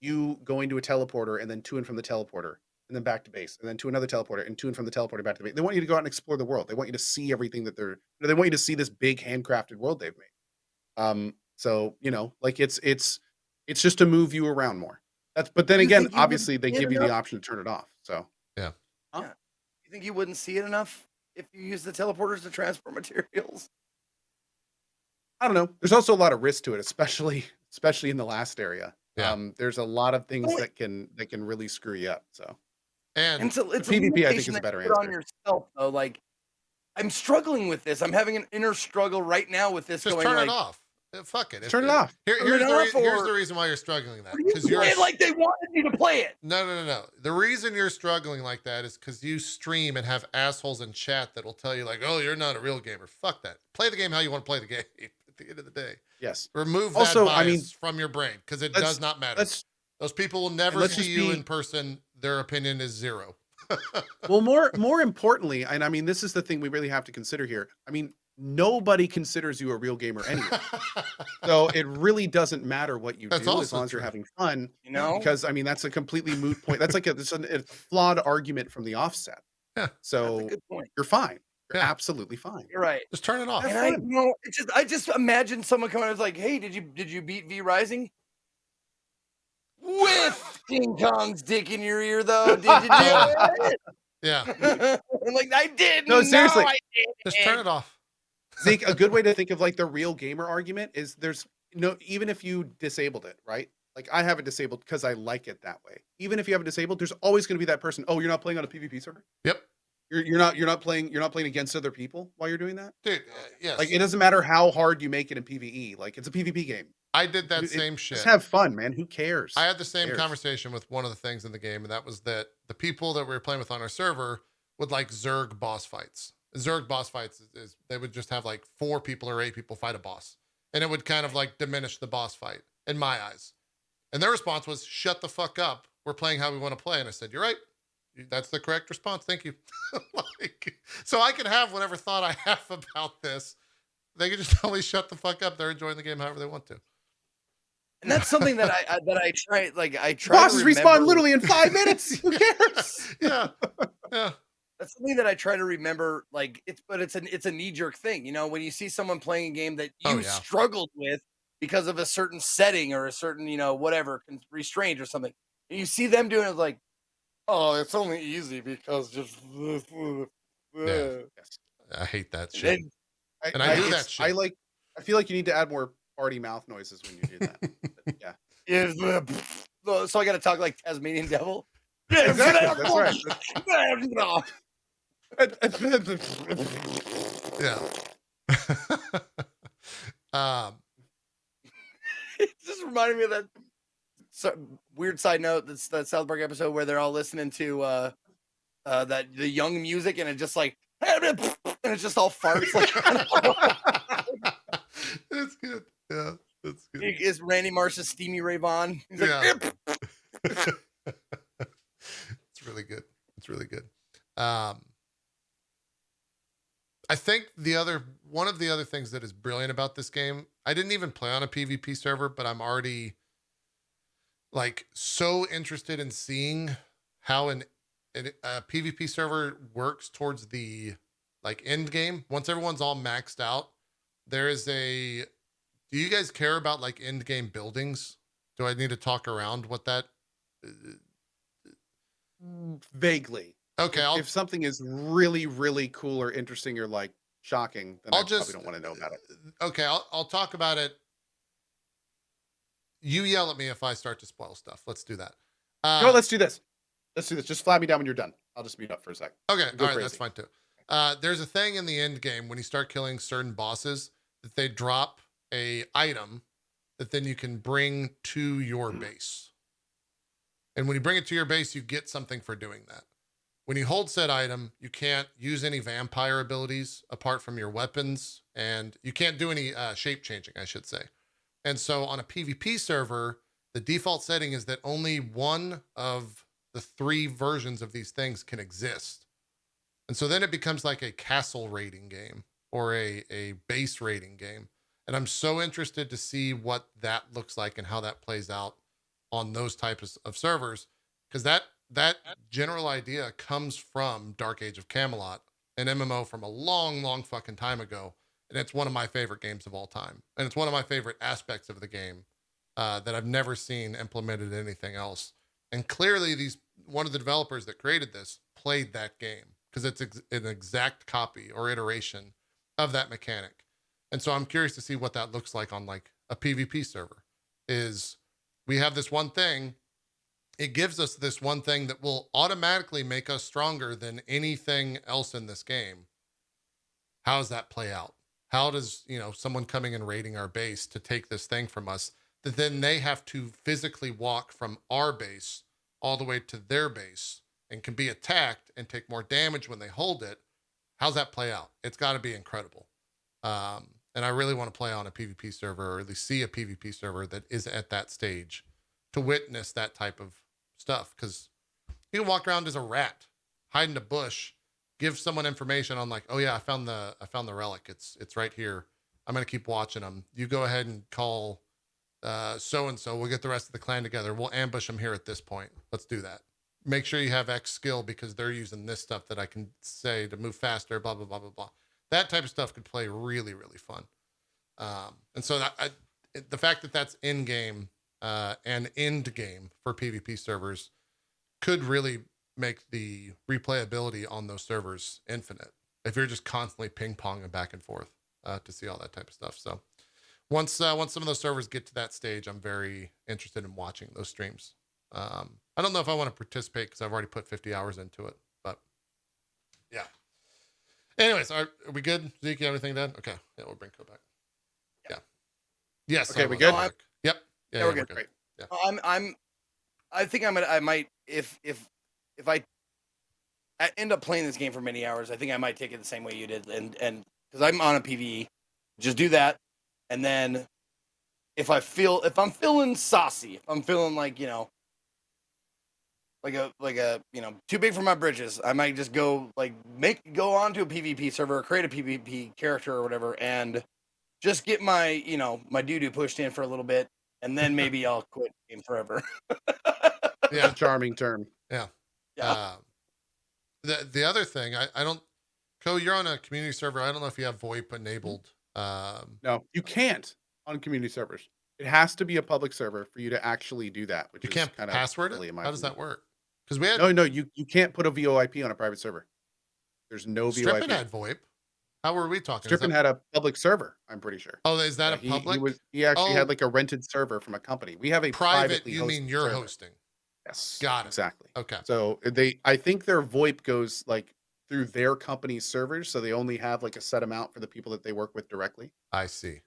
you going to a teleporter and then to and from the teleporter and then back to base and then to another teleporter and to and from the teleporter back to base. They want you to go out and explore the world. They want you to see everything that they want you to see this big handcrafted world they've made. So like it's just to move you around more. But then You again, think you obviously they wouldn't give see you it the enough? option to turn it off. So Yeah. Huh? Yeah. You think you wouldn't see it enough if you use the teleporters to transport materials? I don't know. There's also a lot of risk to it, especially in the last area. Yeah. There's a lot of things Well, that can really screw you up. So And so it's PvP, I think, limitation is a that better you put on answer. yourself, though. Like, I'm struggling with this. I'm having an inner struggle right now with this. just going turn like, it off. Fuck it. Turn it off. Here's the reason why you're struggling that. Because play it like they wanted you to play it. No. The reason you're struggling like that is because you stream and have assholes in chat that will tell you like, "Oh, you're not a real gamer." Fuck that. Play the game how you want to play the game. At the end of the day, Yes. remove that Also, bias from your brain because it does not matter. Those people will never let's see just you be- in person. Their opinion is zero. Well, more importantly, and I mean, this is the thing we really have to consider here. I mean, nobody considers you a real gamer anyway. So it really doesn't matter what you That's do as also long as you're true. having fun. You know? Because I mean, that's a completely moot point. That's like it's a flawed argument from the offset. Yeah. That's So a good point. you're fine. You're Yeah. absolutely fine. You're right. Just turn it off. And I just imagine someone coming out and like, "Hey, did you beat V Rising?" With King Kong's dick in your ear, though, did you do it? Yeah. I'm like, I did. No, seriously. I did. Just turn it off. Zeke, a good way to think of like the real gamer argument is there's even if you disabled it, right? Like I have it disabled because I like it that way. Even if you have it disabled, there's always going to be that person. Oh, you're not playing on a PvP server? Yep. You're not playing against other people while you're doing that? Dude, yes. Like it doesn't matter how hard you make it in PvE. Like it's a PvP game. I did that same shit. Just have fun, man. Who cares? I had the same Who cares? conversation with one of the things in the game, and that was that the people that we were playing with on our server would like Zerg boss fights. Zerg boss fights is they would just have like 4 people or 8 people fight a boss, and it would kind of like diminish the boss fight in my eyes. And their response was, "Shut the fuck up. We're playing how we want to play." And I said, "You're right. That's the correct response. Thank you." So I can have whatever thought I have about this. They can just tell me shut the fuck up. They're enjoying the game however they want to. And that's something that I try. Like I try. Bosses to respawn remember, literally in 5 minutes. Who cares? Yeah. That's something that I try to remember. Like it's a knee jerk thing. You know, when you see someone playing a game that you struggled with because of a certain setting or a certain whatever restraint or something, and you see them doing it like, oh, it's only easy because just. Yeah. I hate that shit. And I do that shit. I feel like you need to add more party mouth noises when you do that. But, yeah. So I got to talk like Tasmanian devil. Exactly. That's right. Yeah. It just reminded me of that weird side note. That's that South Park episode where they're all listening to the young music and it just like and and it's just all farts. Like, It's good. Yeah, that's good. is Randy Marsh's Steamy Ray Vaughan? He's like, Yeah. It's really good. It's really good. I think one of the other things that is brilliant about this game, I didn't even play on a PvP server, but I'm already like so interested in seeing how a PvP server works towards the like end game. Once everyone's all maxed out, there is do you guys care about like end game buildings? Do I need to talk around what that? Vaguely. Okay, If something is really, really cool or interesting or like shocking, then I probably don't want to know about it. Okay, I'll talk about it. You yell at me if I start to spoil stuff. Let's do that. No, let's do this. Let's do this. Just flag me down when you're done. I'll just mute up for a sec. Okay, all right, crazy. that's fine too. There's a thing in the end game when you start killing certain bosses that they drop a item that then you can bring to your base. And when you bring it to your base, you get something for doing that. When you hold said item, you can't use any vampire abilities apart from your weapons, and you can't do any shape changing, I should say. And so on a PvP server, the default setting is that only one of the 3 versions of these things can exist. And so then it becomes like a castle raiding game or a base raiding game. And I'm so interested to see what that looks like and how that plays out on those types of servers, because that general idea comes from Dark Age of Camelot, an MMO from a long, long fucking time ago. And it's one of my favorite games of all time. And it's one of my favorite aspects of the game that I've never seen implemented in anything else. And clearly one of the developers that created this played that game because it's an exact copy or iteration of that mechanic. And so I'm curious to see what that looks like on like a PvP server. Is we have this one thing, it gives us this one thing that will automatically make us stronger than anything else in this game. How does that play out? How does, someone coming and raiding our base to take this thing from us, that then they have to physically walk from our base all the way to their base and can be attacked and take more damage when they hold it? How's that play out? It's got to be incredible. And I really want to play on a PvP server, or at least see a PvP server that is at that stage to witness that type of stuff. Because you can walk around as a rat, hide in a bush, give someone information on like, oh yeah, I found the relic. It's right here. I'm gonna keep watching them. You go ahead and call so and so. We'll get the rest of the clan together. We'll ambush them here at this point. Let's do that. Make sure you have X skill because they're using this stuff that I can say to move faster. Blah blah blah blah blah. That type of stuff could play really, really fun. And so the fact that that's in game and end game for PvP servers could really make the replayability on those servers infinite if you're just constantly ping-ponging back and forth to see all that type of stuff. So once some of those servers get to that stage, I'm very interested in watching those streams. I don't know if I want to participate because I've already put 50 hours into it, but yeah. Anyways, are we good? Zeke, you have anything done? Okay. Yeah, we'll bring Code back. Yeah. Yes. Okay, we good? Yep. Yeah, we're good. Great. Yeah. I think I might, if I end up playing this game for many hours, I think I might take it the same way you did. And because I'm on a PvE, just do that. And then if I'm feeling saucy, if I'm feeling like, like a too big for my britches, I might just go onto a PvP server, create a PvP character or whatever, and just get my my doo-doo pushed in for a little bit, and then maybe I'll quit the game forever. Yeah, charming term. Yeah. Yeah. The other thing, I don't, Co, you're on a community server. I don't know if you have VoIP enabled. No, you can't on community servers. It has to be a public server for you to actually do that. Which you is can't kind password of it. How does that work? Because we had no, you can't put a VoIP on a private server. There's no VoIP. Strippin had VoIP. How were we talking? Strippin had a public server. I'm pretty sure. Oh, is that a public? He actually had like a rented server from a company. We have a private. You hosted mean you're server. hosting? Yes, got it. Exactly. Okay. So I think their VoIP goes like through their company's servers, so they only have like a set amount for the people that they work with directly. I see.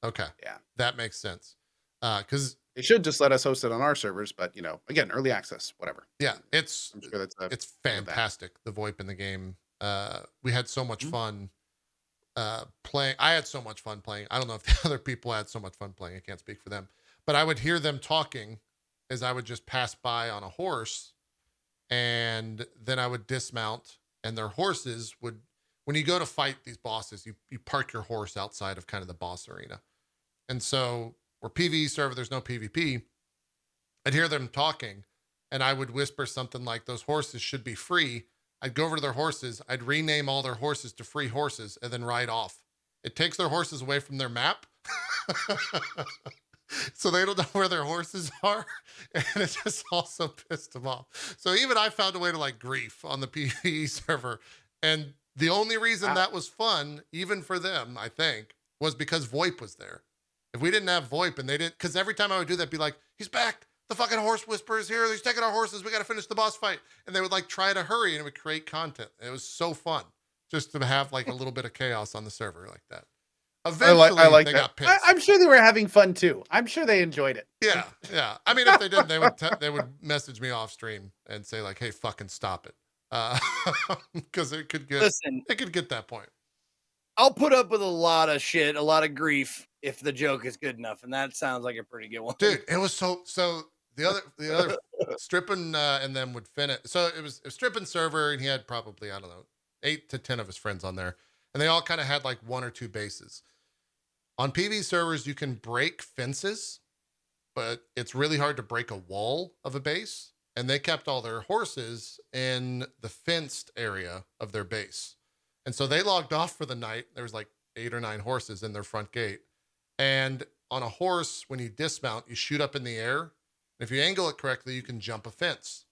Okay. Yeah, that makes sense. Because they should just let us host it on our servers, but again, early access, whatever. Yeah, I'm sure it's fantastic. The VoIP in the game We had so much Mhm. fun playing. I had so much fun playing. I don't know if the other people had so much fun playing. I can't speak for them, but I would hear them talking as I would just pass by on a horse, and then I would dismount, and their horses would. When you go to fight these bosses, you park your horse outside of kind of the boss arena, and so we're PvE server. There's no PvP. I'd hear them talking, and I would whisper something like, "Those horses should be free." I'd go over to their horses. I'd rename all their horses to free horses and then ride off. It takes their horses away from their map. So they don't know where their horses are. And it just also pissed them off. So even I found a way to like grief on the PvE server. And the only reason Wow. that was fun, even for them, I think, was because VoIP was there. If we didn't have VoIP and they didn't, because every time I would do that, be like, he's back. The fucking horse whisperer is here. He's taking our horses. We got to finish the boss fight. And they would like try to hurry and it would create content. It was so fun just to have like a little bit of chaos on the server like that. Eventually, I like they that. got pissed. I'm sure they were having fun too. I'm sure they enjoyed it. Yeah, yeah. I mean, if they didn't, they would message me off stream and say like, "Hey, fucking stop it," because it could get that point. I'll put up with a lot of shit, a lot of grief if the joke is good enough, and that sounds like a pretty good one. Dude, it was so. The other stripping and them would finish. So it was a stripping server, and he had probably, I don't know, 8 to 10 of his friends on there, and they all kind of had like 1 or 2 bases. On PV servers, you can break fences, but it's really hard to break a wall of a base. And they kept all their horses in the fenced area of their base. And so they logged off for the night. There was like 8 or 9 horses in their front gate. And on a horse, when you dismount, you shoot up in the air. And if you angle it correctly, you can jump a fence.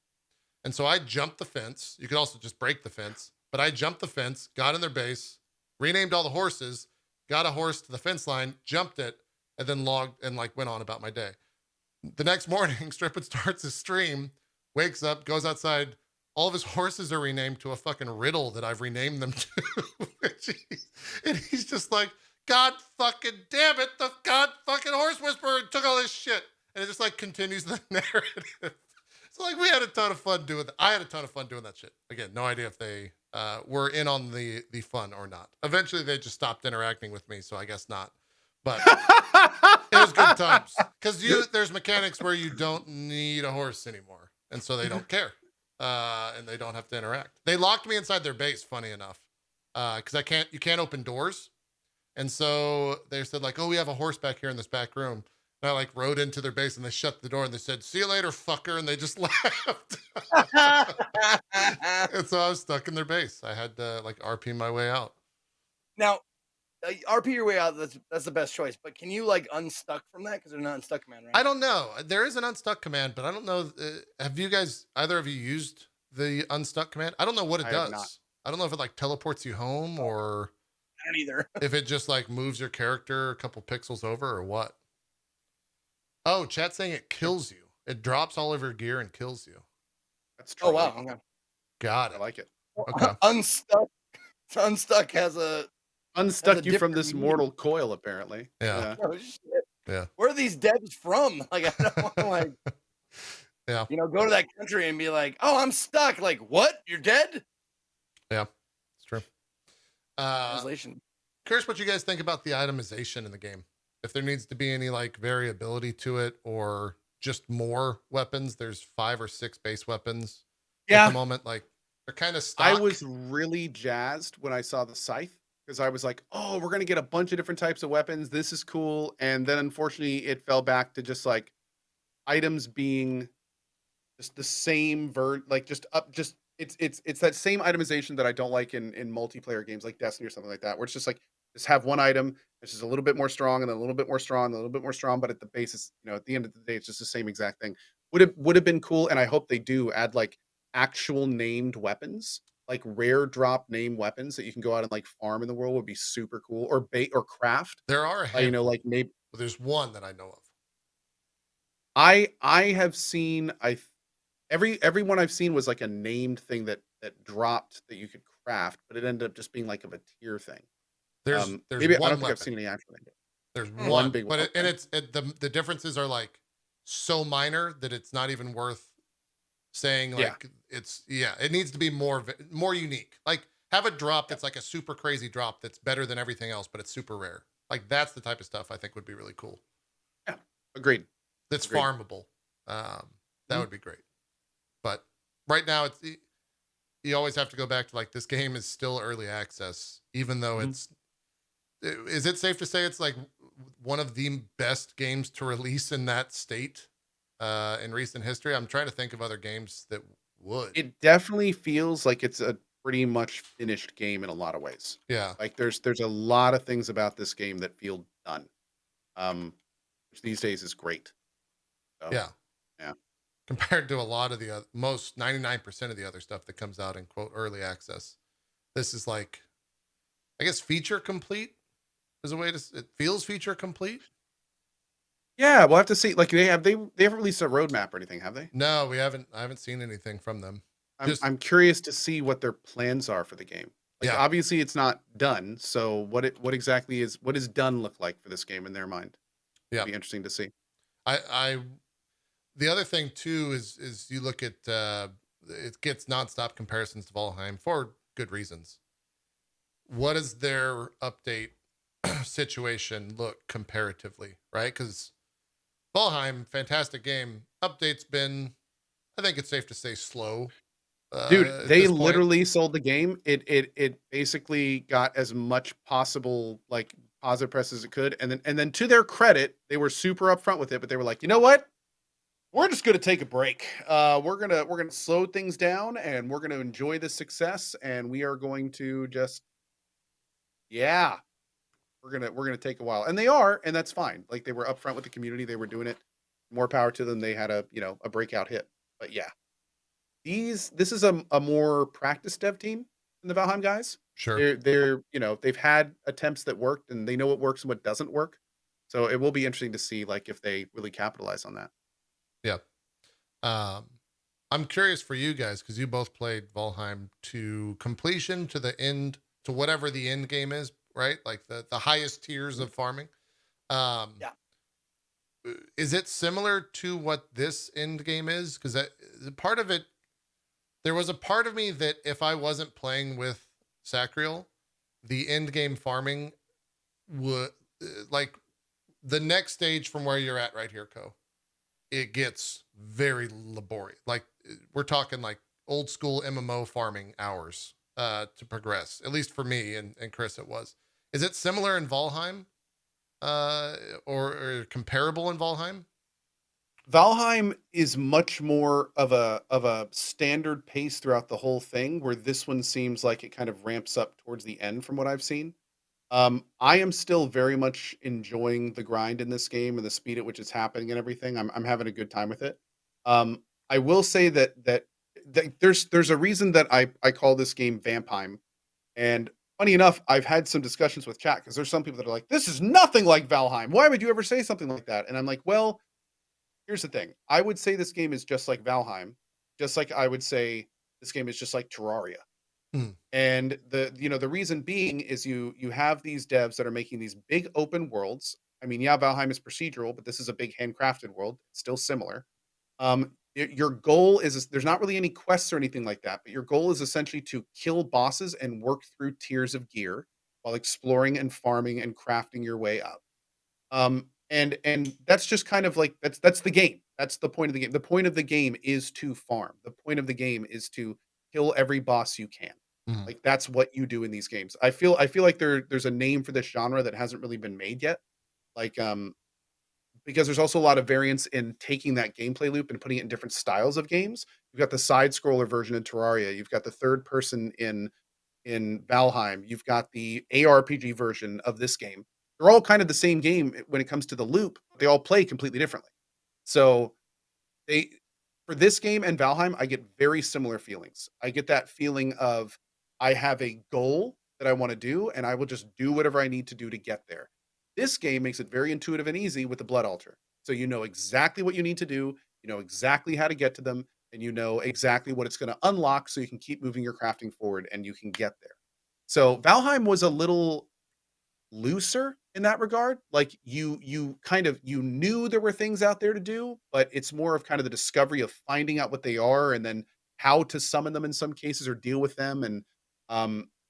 And so I jumped the fence. You could also just break the fence. But I jumped the fence, got in their base, renamed all the horses, got a horse to the fence line, jumped it, and then logged and like went on about my day. The next morning, Strippin starts his stream, wakes up, goes outside. All of his horses are renamed to a fucking riddle that I've renamed them to. And he's just like, God fucking damn it, the God fucking horse whisperer took all this shit. And it just like continues the narrative. So like we had a ton of fun doing that. I had a ton of fun doing that shit. Again, no idea if they were in on the fun or not. Eventually they just stopped interacting with me, so I guess not. But it was good times. Because there's mechanics where you don't need a horse anymore. And so they don't care. And they don't have to interact. They locked me inside their base, funny enough. Because you can't open doors. And so they said like, oh, we have a horse back here in this back room. And I like rode into their base and they shut the door and they said, see you later, fucker. And they just left. And so I was stuck in their base. I had to like RP my way out. Now, RP your way out. That's the best choice. But can you like unstuck from that? Because there's not unstuck command, right? I don't know. There is an unstuck command, but I don't know. Have you guys, either of you used the unstuck command? I don't know what it does. I don't know if it like teleports you home or I don't either. if it just like moves your character a couple pixels over or what. Oh, chat saying it kills you. It drops all of your gear and kills you. That's true. Oh wow. Okay. Got I it. like it. Okay. Unstuck has a Unstuck you from this different mortal coil, apparently. Yeah. oh, shit. Yeah. Where are these devs from? Like I don't want to like Yeah. go to that country and be like, oh, I'm stuck. Like, what? You're dead? Yeah. It's true. Translation. Curious what you guys think about the itemization in the game. If there needs to be any like variability to it or just more weapons. There's 5 or 6 base weapons at the moment. Like they're kind of stock. I was really jazzed when I saw the scythe because I was like, oh, we're going to get a bunch of different types of weapons. This is cool. And then unfortunately it fell back to just like items being just the same it's that same itemization that I don't like in multiplayer games like Destiny or something like that, where it's just like, just have one item that's just a little bit more strong and then a little bit more strong and a little bit more strong. But at the base, it's, at the end of the day, it's just the same exact thing. Would have been cool. And I hope they do add like actual named weapons, like rare drop name weapons that you can go out and like farm in the world would be super cool, or bait or craft. There are, like maybe there's one that I know of. I have seen, everyone I've seen was like a named thing that dropped that you could craft, but it ended up just being like of a tier thing. There's maybe one I don't think weapon. I've seen any actually. There's one big but one. the differences are like so minor that it's not even worth saying. Like it needs to be more unique. Like Have a drop Yep. that's like a super crazy drop that's better than everything else, but it's super rare. Like that's the type of stuff I think would be really cool. Yeah. Agreed. That's Agreed. farmable. That Mhm. would be great. But right now, you always have to go back to like this game is still early access, even though Mhm. it's. Is it safe to say it's like one of the best games to release in that state in recent history? I'm trying to think of other games that would. It definitely feels like it's a pretty much finished game in a lot of ways. Yeah, Like there's a lot of things about this game that feel done. Um, which these days is great. So yeah. yeah. Compared to a lot of the most 99% of the other stuff that comes out in quote early access, this is like I guess feature complete is a way to. It feels feature complete. Yeah, we'll have to see. Like they haven't released a roadmap or anything, have they? No, we haven't. I haven't seen anything from them. Just I'm curious to see what their plans are for the game. Like yeah, obviously it's not done. So what exactly is what does done look like for this game in their mind? yeah. Be interesting to see. I the other thing too is you look at it gets nonstop comparisons to Valheim for good reasons. What does their update situation look comparatively, right? Because Valheim, fantastic game. Update's been, I think it's safe to say, slow Dude, at they this point. literally sold the game. It basically got as much possible like positive press as it could. And then to their credit, they were super upfront with it, but they were like, you know what? We're just gonna take a break. We're gonna slow things down and we're gonna enjoy the success and we are going to just yeah, we're gonna take a while. And they are, and that's fine. Like they were upfront with the community, they were doing it. More power to them. They had a breakout hit. But yeah, this is a more practice dev team than the Valheim guys. Sure. They've had attempts that worked and they know what works and what doesn't work. So it will be interesting to see like if they really capitalize on that. Yeah. Um, I'm curious for you guys because you both played Valheim to completion, to the end, to whatever the end game is, right? Like the highest tiers Mhm. of farming. Um, Yeah. is it similar to what this end game is? Because part of it, there was a part of me that if I wasn't playing with Sacriel, the end game farming would like the next stage from where you're at right here, Co. It gets very laborious. Like we're talking like old school MMO farming hours to progress. At least for me and Chris, it was. Is it similar in Valheim uh, or comparable in Valheim? Valheim is much more of a standard pace throughout the whole thing, where this one seems like it kind of ramps up towards the end from what I've seen. I am still very much enjoying the grind in this game and the speed at which it's happening and everything. I'm having a good time with it. I will say that there's a reason that I call this game Vampime. And funny enough, I've had some discussions with chat because there's some people that are like, "This is nothing like Valheim. Why would you ever say something like that?" And I'm like, "Well, here's the thing. I would say this game is just like Valheim, just like I would say this game is just like Terraria." Hmm. And the reason being is you have these devs that are making these big open worlds. I mean, yeah, Valheim is procedural, but this is a big handcrafted world, still similar. Your goal is there's not really any quests or anything like that, but your goal is essentially to kill bosses and work through tiers of gear while exploring and farming and crafting your way up. And that's just kind of like that's the game. That's the point of the game. The point of the game is to farm. The point of the game is to kill every boss you can. Mhm. Like that's what you do in these games. I feel like there's a name for this genre that hasn't really been made yet. Like because there's also a lot of variance in taking that gameplay loop and putting it in different styles of games. You've got the side scroller version in Terraria. You've got the third person in Valheim. You've got the ARPG version of this game. They're all kind of the same game when it comes to the loop. They all play completely differently. So they for this game and Valheim, I get very similar feelings. I get that feeling of I have a goal that I want to do, and I will just do whatever I need to do to get there. This game makes it very intuitive and easy with the blood altar. So you know exactly what you need to do, you know exactly how to get to them, and you know exactly what it's going to unlock so you can keep moving your crafting forward and you can get there. So Valheim was a little looser in that regard. Like you kind of you knew there were things out there to do, but it's more of kind of the discovery of finding out what they are and then how to summon them in some cases or deal with them. And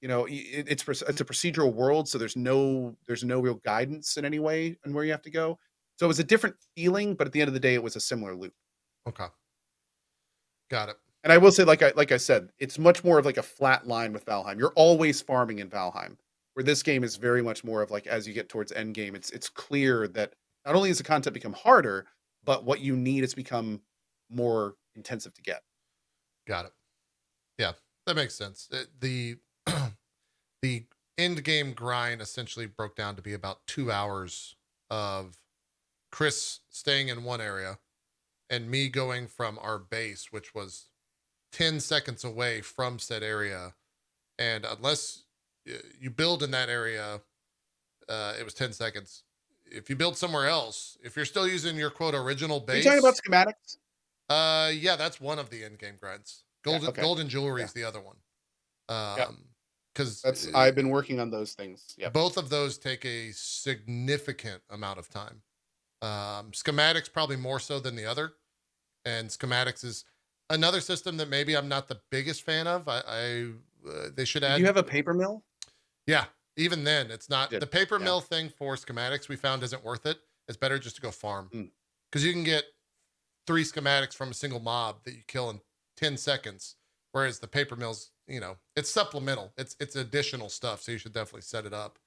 you know, it's a procedural world, so there's no real guidance in any way on where you have to go. So it was a different feeling, but at the end of the day, it was a similar loop. Okay. Got it. And I will say, like I said, it's much more of like a flat line with Valheim. You're always farming in Valheim, where this game is very much more of like as you get towards end game, it's clear that not only has the content become harder, but what you need has become more intensive to get. Got it. Yeah, that makes sense. The the end game grind essentially broke down to be about 2 hours of Chris staying in one area and me going from our base, which was 10 seconds away from said area. And unless you build in that area, it was 10 seconds. If you build somewhere else, if you're still using your quote original Are you talking about base, schematics? yeah, that's one of the end game grinds. Yeah, Golden okay. golden jewelry Yeah. is the other one. Yeah. Because I've been working on those things. Yep. both of those take a significant amount of time. Schematics probably more so than the other, and schematics is another system that maybe I'm not the biggest fan of. They should Did add. you have a paper mill? Yeah, even then, it's not Did. the paper Yeah. mill thing for schematics. We found isn't worth it. It's better just to go farm Mm. because you can get 3 schematics from a single mob that you kill in 10 seconds. Whereas the paper mills, it's supplemental. It's additional stuff. So you should definitely set it up.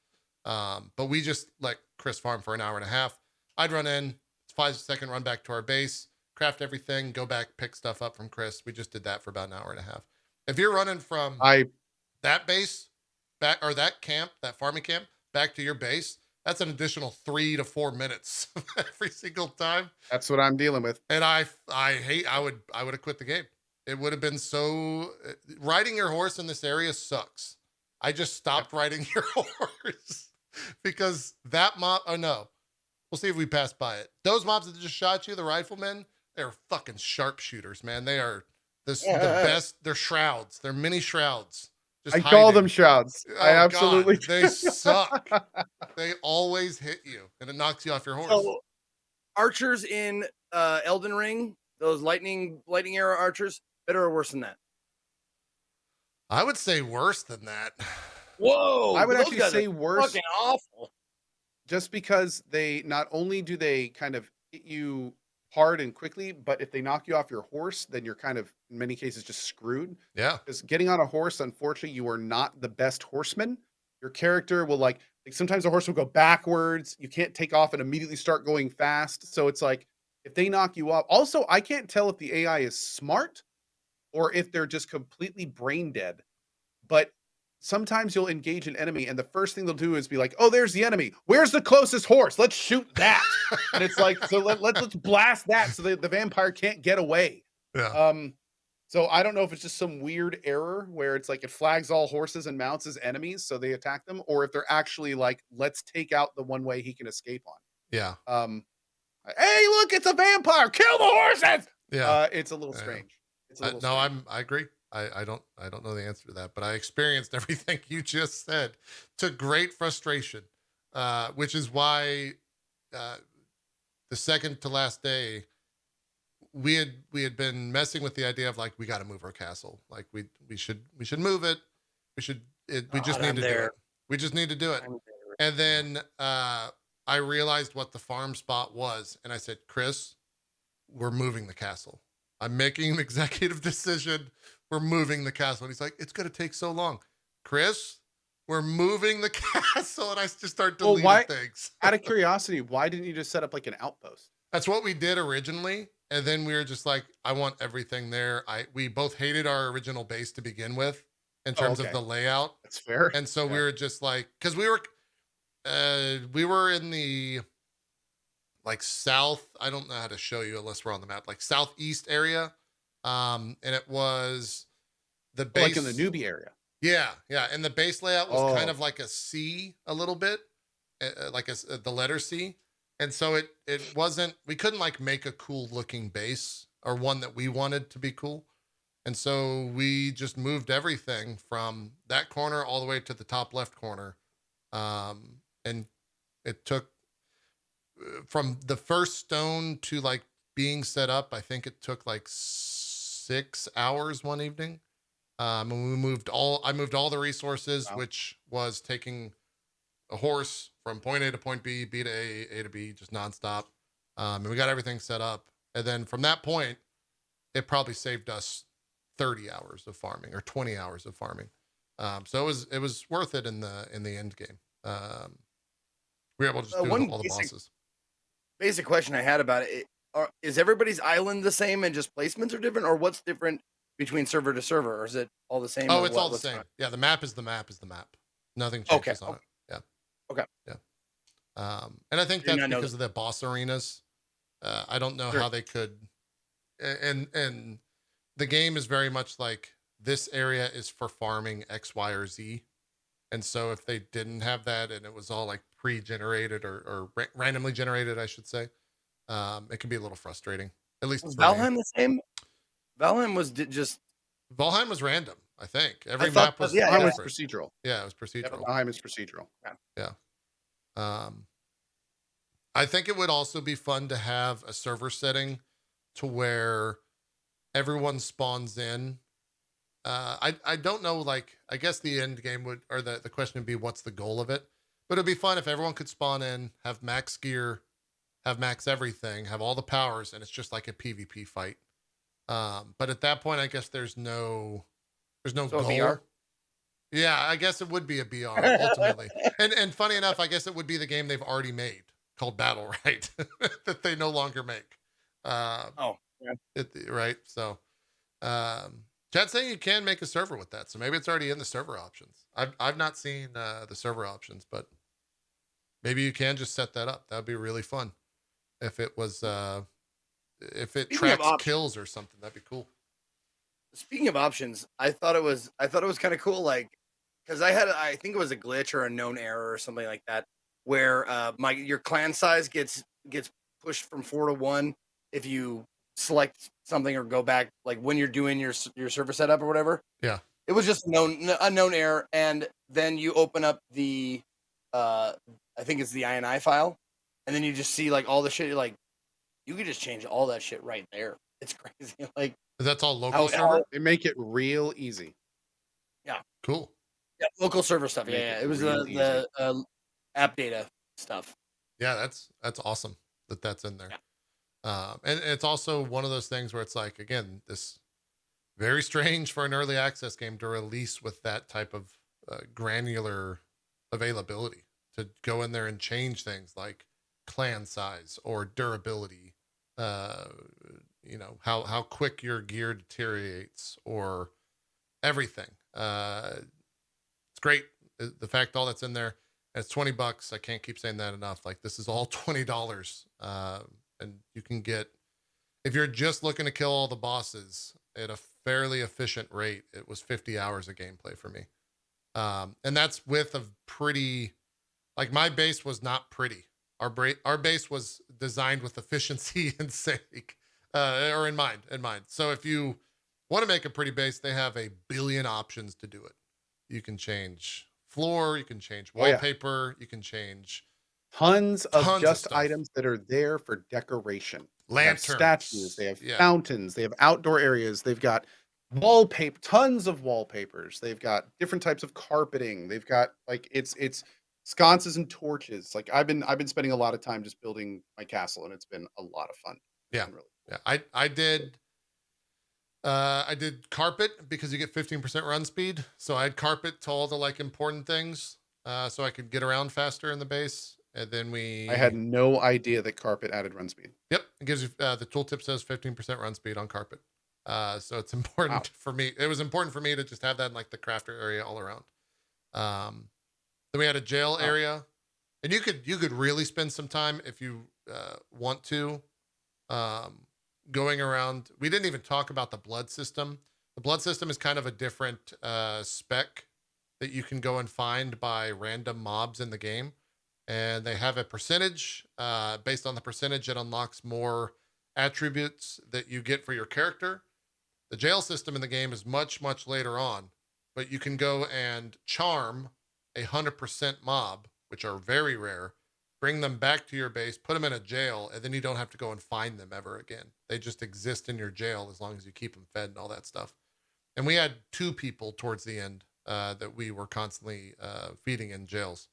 But we just let Chris farm for an hour and a half. I'd run in, 5 second run back to our base, craft everything, go back, pick stuff up from Chris. We just did that for about an hour and a half. If you're running from I that base back or that camp, that farming camp, back to your base, that's an additional 3 to 4 minutes every single time. That's what I'm dealing with. And I would have quit the game. It would have been so riding your horse in this area sucks. I just stopped riding your horse because that mob. Oh no, we'll see if we pass by it. Those mobs that just shot you, the riflemen, they're fucking sharpshooters, man. They are the best. They're shrouds. They're mini shrouds. Just I call hiding. them shrouds. I Oh, absolutely God, they suck. They always hit you, and it knocks you off your horse. So, archers in Elden Ring, those lightning arrow archers, better or worse than that? I would say worse than that. Whoa! I would those actually guys say are worse. Fucking awful. Just because they not only do they kind of hit you hard and quickly, but if they knock you off your horse, then you're kind of in many cases just screwed. Yeah. Because getting on a horse, unfortunately, you are not the best horseman. Your character will like sometimes the horse will go backwards. You can't take off and immediately start going fast. So it's like if they knock you off. Also, I can't tell if the AI is smart or if they're just completely brain dead. But sometimes you'll engage an enemy, and the first thing they'll do is be like, "Oh, there's the enemy. Where's the closest horse? Let's shoot that." And it's like, so let's blast that so the vampire can't get away. Yeah. So I don't know if it's just some weird error where it's like it flags all horses and mounts as enemies, so they attack them, or if they're actually like, let's take out the one way he can escape on. Yeah. Hey, look, it's a vampire. Kill the horses. Yeah. It's a little strange. It's a little no, strange. I agree. I don't know the answer to that, but I experienced everything you just said to great frustration, which is why the second to last day we had been messing with the idea of like we got to move our castle, like we should move it, we just need to do it. We just need to do it. And then I realized what the farm spot was, and I said, Chris, we're moving the castle. I'm making an executive decision. We're moving the castle. And he's like, it's going to take so long. Chris, we're moving the castle. And I just start deleting things. Out of curiosity, why didn't you just set up like an outpost? That's what we did originally. And then we were just like, I want everything there. We both hated our original base to begin with in terms of the layout. That's fair. And so we were just like, because we were in the like south, I don't know how to show you unless we're on the map, like southeast area. And it was the base. Like in the newbie area. Yeah. Yeah. And the base layout was kind of like a C a little bit, like the letter C. And so it wasn't, we couldn't like make a cool looking base or one that we wanted to be cool. And so we just moved everything from that corner all the way to the top left corner. And it took from the first stone to like being set up, I think it took like 6 hours one evening. And I moved all the resources, Wow. which was taking a horse from point A to point B, B to A, A to B, just nonstop. And we got everything set up. And then from that point, it probably saved us 30 hours of farming or 20 hours of farming. So it was worth it in the end game. We were able to just do One all the bosses. basic question I had about it, is everybody's island the same and just placements are different, or what's different between server to server, or is it all the same? Oh, Or it's all the what's same. going Yeah, the map is the map is the map. Nothing on? Okay, changes on it. Yeah, okay. yeah. And I think I did that's not know because of the boss arenas. I don't know Sure. how they could, and the game is very much like this area is for farming X, Y, or Z. And so if they didn't have that and it was all like pre-generated or randomly generated, I should say, it can be a little frustrating, at least Was for me. Valheim the same? Valheim was just. Valheim was random, I think. I Every thought, map was yeah, Valheim yeah. was different. procedural. Yeah, it was Yep, procedural. Valheim is procedural. Yeah. Um, I think it would also be fun to have a server setting to where everyone spawns in. I don't know, like, I guess the end game would, or the question would be, what's the goal of it? But it'd be fun if everyone could spawn in, have max gear, have max everything, have all the powers, and it's just like a PvP fight. But at that point, I guess there's no So a goal. VR? Yeah, I guess it would be a BR ultimately. And funny enough, I guess it would be the game they've already made called Battle Right that they no longer make. Oh, yeah. Right. So, Chad's saying you can make a server with that, so maybe it's already in the server options. I've not seen the server options, but maybe you can just set that up. That'd be really fun if it was if it Speaking of tracks kills or something. That'd be cool. Speaking of options, I thought it was kind of cool, like because I think it was a glitch or a known error or something like that, where your clan size gets pushed from 4 to 1 if you select something or go back, like when you're doing your server setup or whatever. Yeah. It was just a known error, and then you open up the uh I think it's the INI file, and then you just see like all the shit. You're like, you could just change all that shit right there. It's crazy, like That's all local how server. They make it real easy. Cool. yeah, local server stuff. Make Yeah, it it was real the app data stuff. Yeah, that's awesome that that's in there. Yeah. And it's also one of those things where it's like, again, this very strange for an early access game to release with that type of granular availability to go in there and change things like clan size or durability, uh, how quick your gear deteriorates or everything. It's great. The fact all that's in there, and it's $20. I can't keep saying that enough. Like this is all $20, and you can get if you're just looking to kill all the bosses at a fairly efficient rate. It was 50 hours of gameplay for me, and that's with a pretty like my base was not pretty. Our base was designed with efficiency and sake, or in mind. So if you want to make a pretty base, they have a billion options to do it. You can change floor, you can change Oh, yeah. wallpaper, you can change Tons Tons of of just stuff. items that are there for decoration. They have lanterns. statues, they have Yeah. fountains, they have outdoor areas, they've got wallpaper, tons of wallpapers, they've got different types of carpeting, they've got like it's sconces and torches. Like I've been spending a lot of time just building my castle, and it's been a lot of fun. It's Yeah. been really Yeah. I did carpet because you get 15% run speed. So I had carpet to all the like important things. So I could get around faster in the base. And then I had no idea that carpet added run speed. Yep, it gives you the tooltip says 15% run speed on carpet. So it's important for me. It was important for me to just have that in like the crafter area all around. Then we had a jail area, and you could really spend some time if you want to, going around. We didn't even talk about the blood system. The blood system is kind of a different spec that you can go and find by random mobs in the game, and they have a percentage. Based on the percentage, it unlocks more attributes that you get for your character. The jail system in the game is much later on, but you can go and charm 100% mob, which are very rare, bring them back to your base, put them in a jail, and then you don't have to go and find them ever again. They just exist in your jail as long as you keep them fed and all that stuff. And we had 2 people towards the end that we were constantly feeding in jails.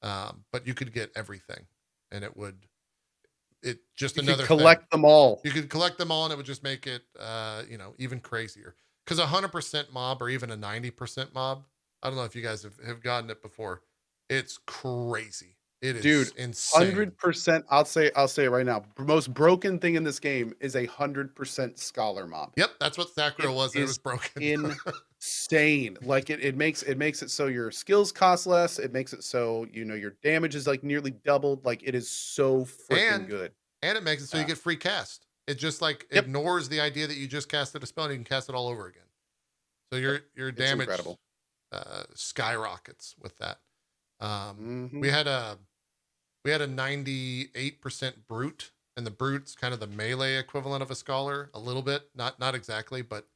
But you could get everything, and it just You another could thing. collect them all. You could collect them all, and it would just make it, even crazier. Because 100% mob or even a 90% mob, I don't know if you guys have gotten it before. It's crazy. It is Dude, insane. 100%. I'll say it right now. Most broken thing in this game is 100% scholar mob. Yep, that's what It Sakura was, and it was is broken. insane. Like it makes it so your skills cost less. It makes it so your damage is like nearly doubled. Like it is so freaking and good. and it makes it so you Yeah. get free cast. It just like Yep. ignores the idea that you just casted a spell and you can cast it all over again. So your It's damage incredible. skyrockets with that. Mhm. We had a 98% brute, and the brute's kind of the melee equivalent of a scholar, a little bit, not exactly, but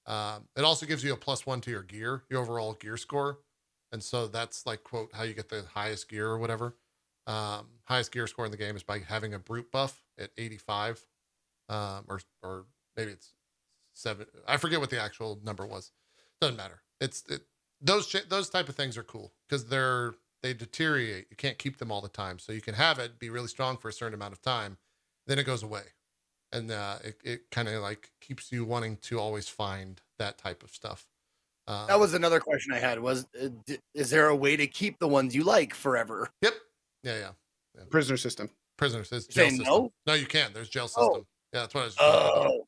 it also gives you a +1 to your gear, your overall gear score, and so that's like quote how you get the highest gear or whatever. Highest gear score in the game is by having a brute buff at 85, or maybe it's 7. I forget what the actual number was. Doesn't matter. Those type of things are cool because they deteriorate. You can't keep them all the time. So you can have it be really strong for a certain amount of time, then it goes away. And it kind of like keeps you wanting to always find that type of stuff. That was another question I had was, is there a way to keep the ones you like forever? Yep. Yeah. Prisoner system. Prisoners. It's You jail say system. no? No, you can. There's jail Oh. system. Yeah, that's what I was just talking about. Oh.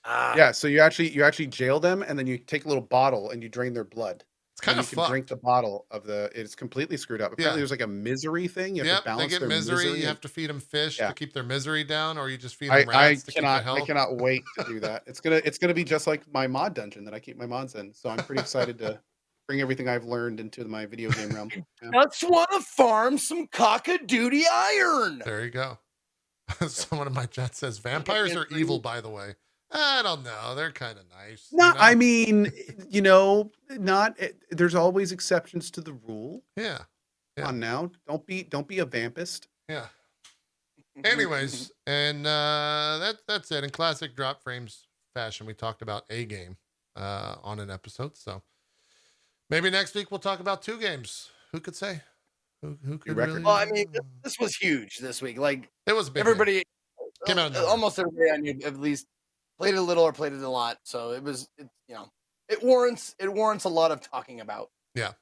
Ah. Yeah, so you actually jail them, and then you take a little bottle and you drain their blood. It's kind And of you can drink fucked. the bottle of it's completely screwed up. Apparently, Yeah. there's like a misery thing. You have to Yep, they balance get their misery. You and- have to feed them fish Yeah. to keep their misery down, or you just feed I them rats to keep their I health. cannot wait to do that. It's gonna be just like my mod dungeon that I keep my mods in. So I'm pretty excited to bring everything I've learned into my video game realm. Yeah. Just want to farm some cock-a-doodie iron. There you go. Someone in my chat says vampires are evil, by the way. I don't know. They're kind of nice. No, you know? I mean, not. There's always exceptions to the rule. Yeah. Come on now, don't be a vampist. Yeah. Anyways, and that's it. In classic drop frames fashion, we talked about a game on an episode. So maybe next week we'll talk about 2 games. Who could say? Who could record. really? Well, I mean, this was huge this week. Like It was a big everybody, game. Came out of nowhere. almost everybody I knew at least played it a little or played it a lot. So it warrants a lot of talking about. Yeah.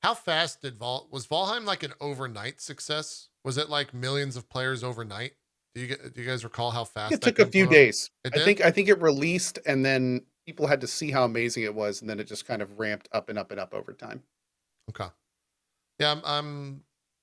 How fast was Valheim like an overnight success? Was it like millions of players overnight? Do you guys recall how fast It that took a game few blew up? days. It I did? think it released, and then people had to see how amazing it was, and then it just kind of ramped up and up and up over time. Okay. Yeah, I'm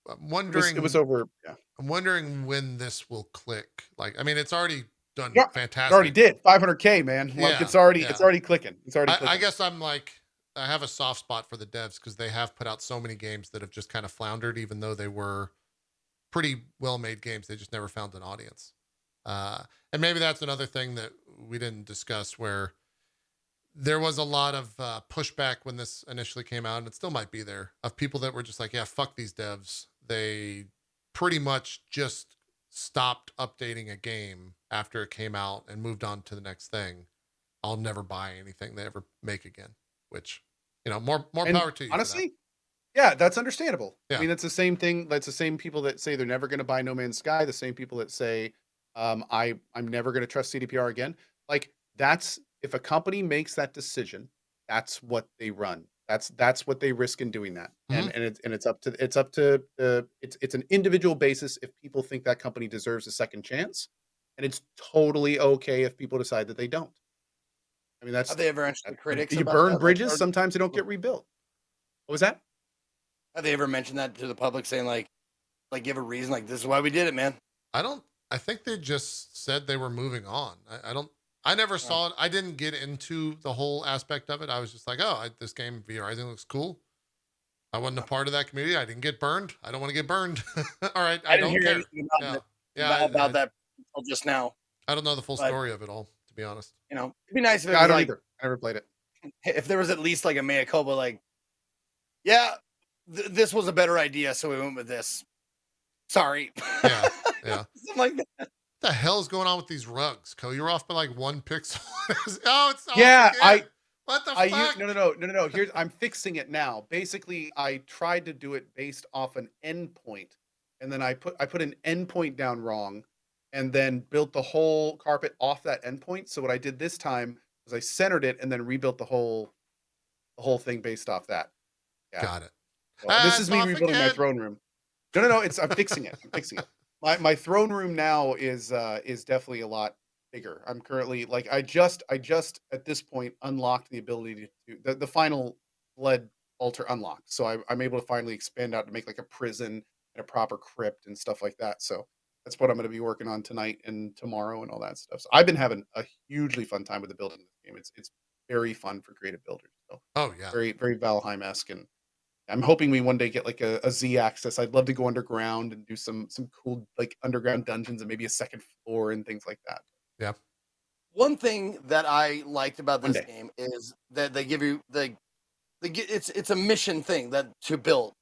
It wondering. was over. Yeah, I'm wondering when this will click. Like, I mean, it's already done Yeah, fantastic. it already did 500K, man. Like Yeah, it's already yeah. clicking. It's already clicking. I guess I have a soft spot for the devs because they have put out so many games that have just kind of floundered, even though they were pretty well-made games. They just never found an audience. And maybe that's another thing that we didn't discuss, where there was a lot of pushback when this initially came out, and it still might be there, of people that were just like, yeah, fuck these devs. They pretty much just stopped updating a game after it came out and moved on to the next thing. I'll never buy anything they ever make again, which, more And power to you. honestly, yeah, that's understandable. Yeah. I mean, it's the same thing. That's the same people that say they're never going to buy No Man's Sky. The same people that say, I'm never going to trust CDPR again. Like that's, if a company makes that decision, that's what they run. That's what they risk in doing that. Mhm. And it's up to it's an individual basis if people think that company deserves a second chance, and it's totally okay if people decide that they don't. I mean, Have they ever answered the critics? you about burn that? bridges. Like, Sometimes they don't get rebuilt. What was that? have they ever mentioned that to the public, saying like give a reason, like this is why we did it, man? I think they just said they were moving on. I never saw it. I didn't get into the whole aspect of it. I was just like, this game V Rising looks cool. I wasn't a part of that community. I didn't get burned. I don't want to get burned. All right. I didn't don't hear care. anything about Yeah. that until just now. I don't know the full But- story of it all, to be honest. It'd be nice if it I was don't like, either. I never played it. if there was at least like a mea culpa, like, yeah, this was a better idea, so we went with this. Sorry. Yeah. Yeah. Something like that. the hell is going on with these rugs, Co? You're off by like 1 pixel. Oh, it's off Yeah, again. What the fuck? No. Here's I'm fixing it now. Basically, I tried to do it based off an endpoint, and then I put an endpoint down wrong, and then built the whole carpet off that endpoint. So what I did this time was I centered it and then rebuilt the whole thing based off that. Yeah. Got it. So, this is It's me off rebuilding my again. throne room. No. I'm fixing it. I'm fixing it. My throne room now is definitely a lot bigger. I'm currently like I just at this point unlocked the ability to the final lead altar unlocked. So I'm able to finally expand out to make like a prison and a proper crypt and stuff like that. So that's what I'm going to be working on tonight and tomorrow and all that stuff. So I've been having a hugely fun time with the building of this game. It's very fun for creative builders. So Oh yeah. very Valheim-esque, and I'm hoping we one day get like a Z access. I'd love to go underground and do some cool like underground dungeons and maybe a second floor and things like that. Yeah. One thing that I liked about One this day. game is that they give you it's a mission thing that to build.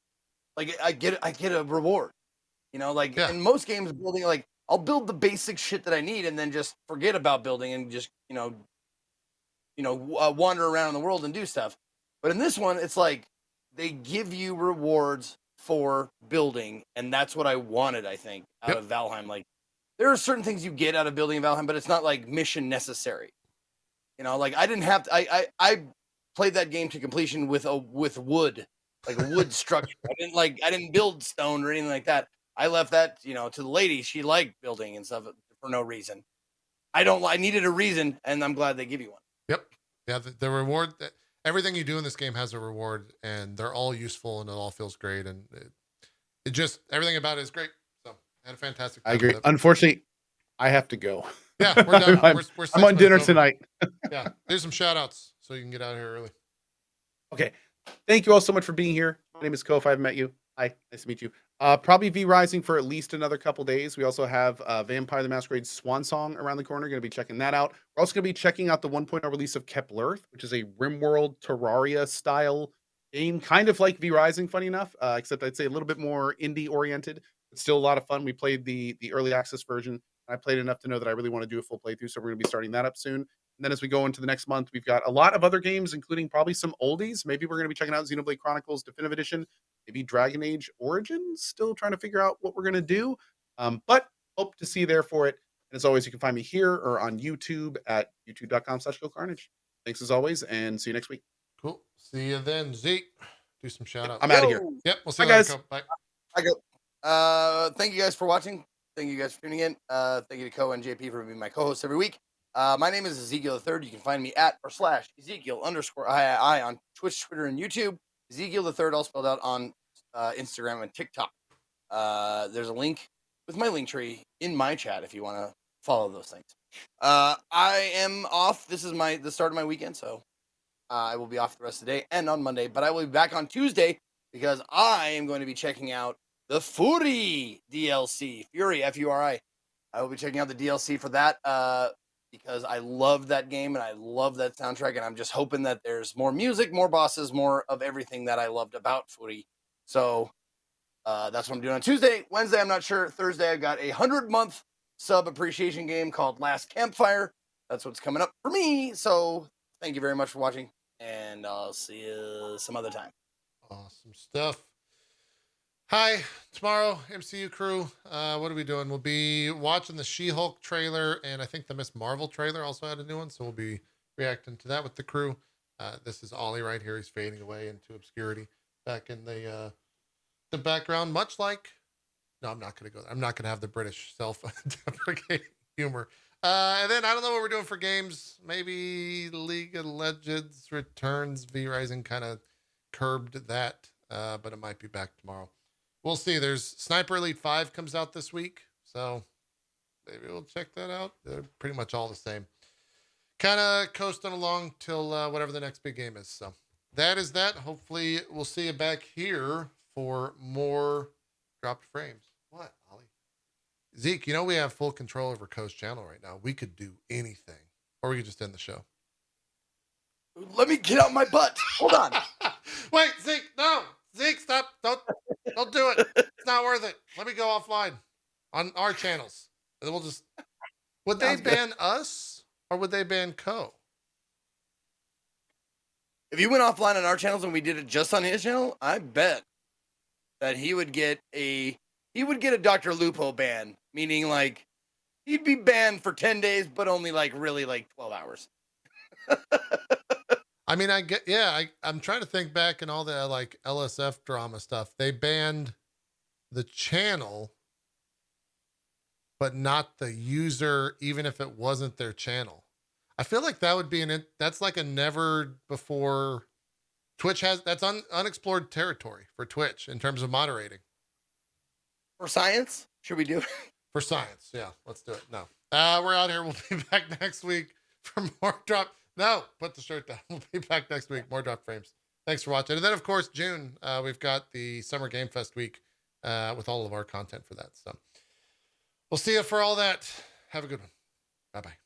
Like I get a reward. You know, like Yeah. in most games building, like I'll build the basic shit that I need and then just forget about building and just, wander around in the world and do stuff. But in this one, it's like they give you rewards for building, and that's what I wanted, I think, out Yep. of Valheim. Like there are certain things you get out of building in Valheim, but it's not like mission necessary. You know, like I didn't have to I played that game to completion with wood, like a wood structure. I didn't build stone or anything like that. I left that, to the lady. She liked building and stuff for no reason. I needed a reason, and I'm glad they give you one. Yep. Yeah. The reward that everything you do in this game has a reward, and they're all useful, and it all feels great, and it just everything about it is great. So I had a fantastic time. I agree. with it. Unfortunately, I have to go. Yeah, we're done. I'm, We're I'm on 6 minutes dinner over. tonight. Yeah. Here's some shout outs so you can get out of here early. Okay. Thank you all so much for being here. My name is Ko. If I haven't met you, hi, nice to meet you. Probably V Rising for at least another couple days. We also have Vampire the Masquerade Swan Song around the corner. Going to be checking that out. We're also going to be checking out the 1.0 release of Keplerth, which is a RimWorld Terraria style game, kind of like V Rising, funny enough, except I'd say a little bit more indie oriented. It's still a lot of fun. We played the early access version. I played enough to know that I really want to do a full playthrough, so we're going to be starting that up soon. And then as we go into the next month, we've got a lot of other games, including probably some oldies. Maybe we're going to be checking out Xenoblade Chronicles Definitive Edition, maybe Dragon Age Origins. Still trying to figure out what we're going to do, but hope to see you there for it. And as always, you can find me here or on YouTube at youtube.com/GoCarnage. Thanks as always, and see you next week. Cool. See you then, Zeke. Do some shout outs. I'm out of here. Yep. We'll see Bye, you later. guys. Co. Bye. I go. Thank you guys for watching. Thank you guys for tuning in. Thank you to Ko and JP for being my co-hosts every week. My name is Ezekiel III. You can find me at /Ezekiel_II on Twitch, Twitter, and YouTube. Ezekiel III, all spelled out on Instagram and TikTok. There's a link with my link tree in my chat if you want to follow those things. I am off. This is the start of my weekend, so I will be off the rest of the day and on Monday. But I will be back on Tuesday because I am going to be checking out the Fury DLC. Fury, F-U-R-I. I will be checking out the DLC for that because I love that game and I love that soundtrack. And I'm just hoping that there's more music, more bosses, more of everything that I loved about Fury. So that's what I'm doing on Tuesday. Wednesday, I'm not sure. Thursday, I've got a 100-month sub appreciation game called Last Campfire. That's what's coming up for me. So thank you very much for watching, and I'll see you some other time. Awesome stuff. Hi, tomorrow, MCU crew. What are we doing? We'll be watching the She-Hulk trailer, and I think the Miss Marvel trailer also had a new one, so we'll be reacting to that with the crew. This is Ollie right here. He's fading away into obscurity back in the background, much like... No, I'm not going to go there. I'm not going to have the British self-deprecating humor. And then I don't know what we're doing for games. Maybe League of Legends Returns. V Rising kind of curbed that, but it might be back tomorrow. We'll see. There's Sniper Elite 5 comes out this week, so maybe we'll check that out. They're pretty much all the same. Kind of coasting along till whatever the next big game is. So that is that. Hopefully we'll see you back here for more dropped frames. What, Ollie? Zeke, we have full control over Coast Channel right now. We could do anything, or we could just end the show. Let me get out my butt. Hold on. Wait, Zeke, no. Zeke, stop. Don't do it. It's not worth it. Let me go offline on our channels. And then we'll just Would they Sounds good. ban us or would they ban Co? If you went offline on our channels and we did it just on his channel, I bet that he would get a Dr. Lupo ban, meaning like he'd be banned for 10 days, but only like really like 12 hours. I mean, I'm trying to think back in all the like LSF drama stuff. They banned the channel, but not the user, even if it wasn't their channel. I feel like that would be that's like a never before. Twitch that's unexplored territory for Twitch in terms of moderating. For science, should we do it? For science, yeah, let's do it. No, we're out here. We'll be back next week for more drop. No, put the shirt down. We'll be back next week. More drop frames. Thanks for watching. And then, of course, June, we've got the Summer Game Fest week with all of our content for that. So we'll see you for all that. Have a good one. Bye-bye.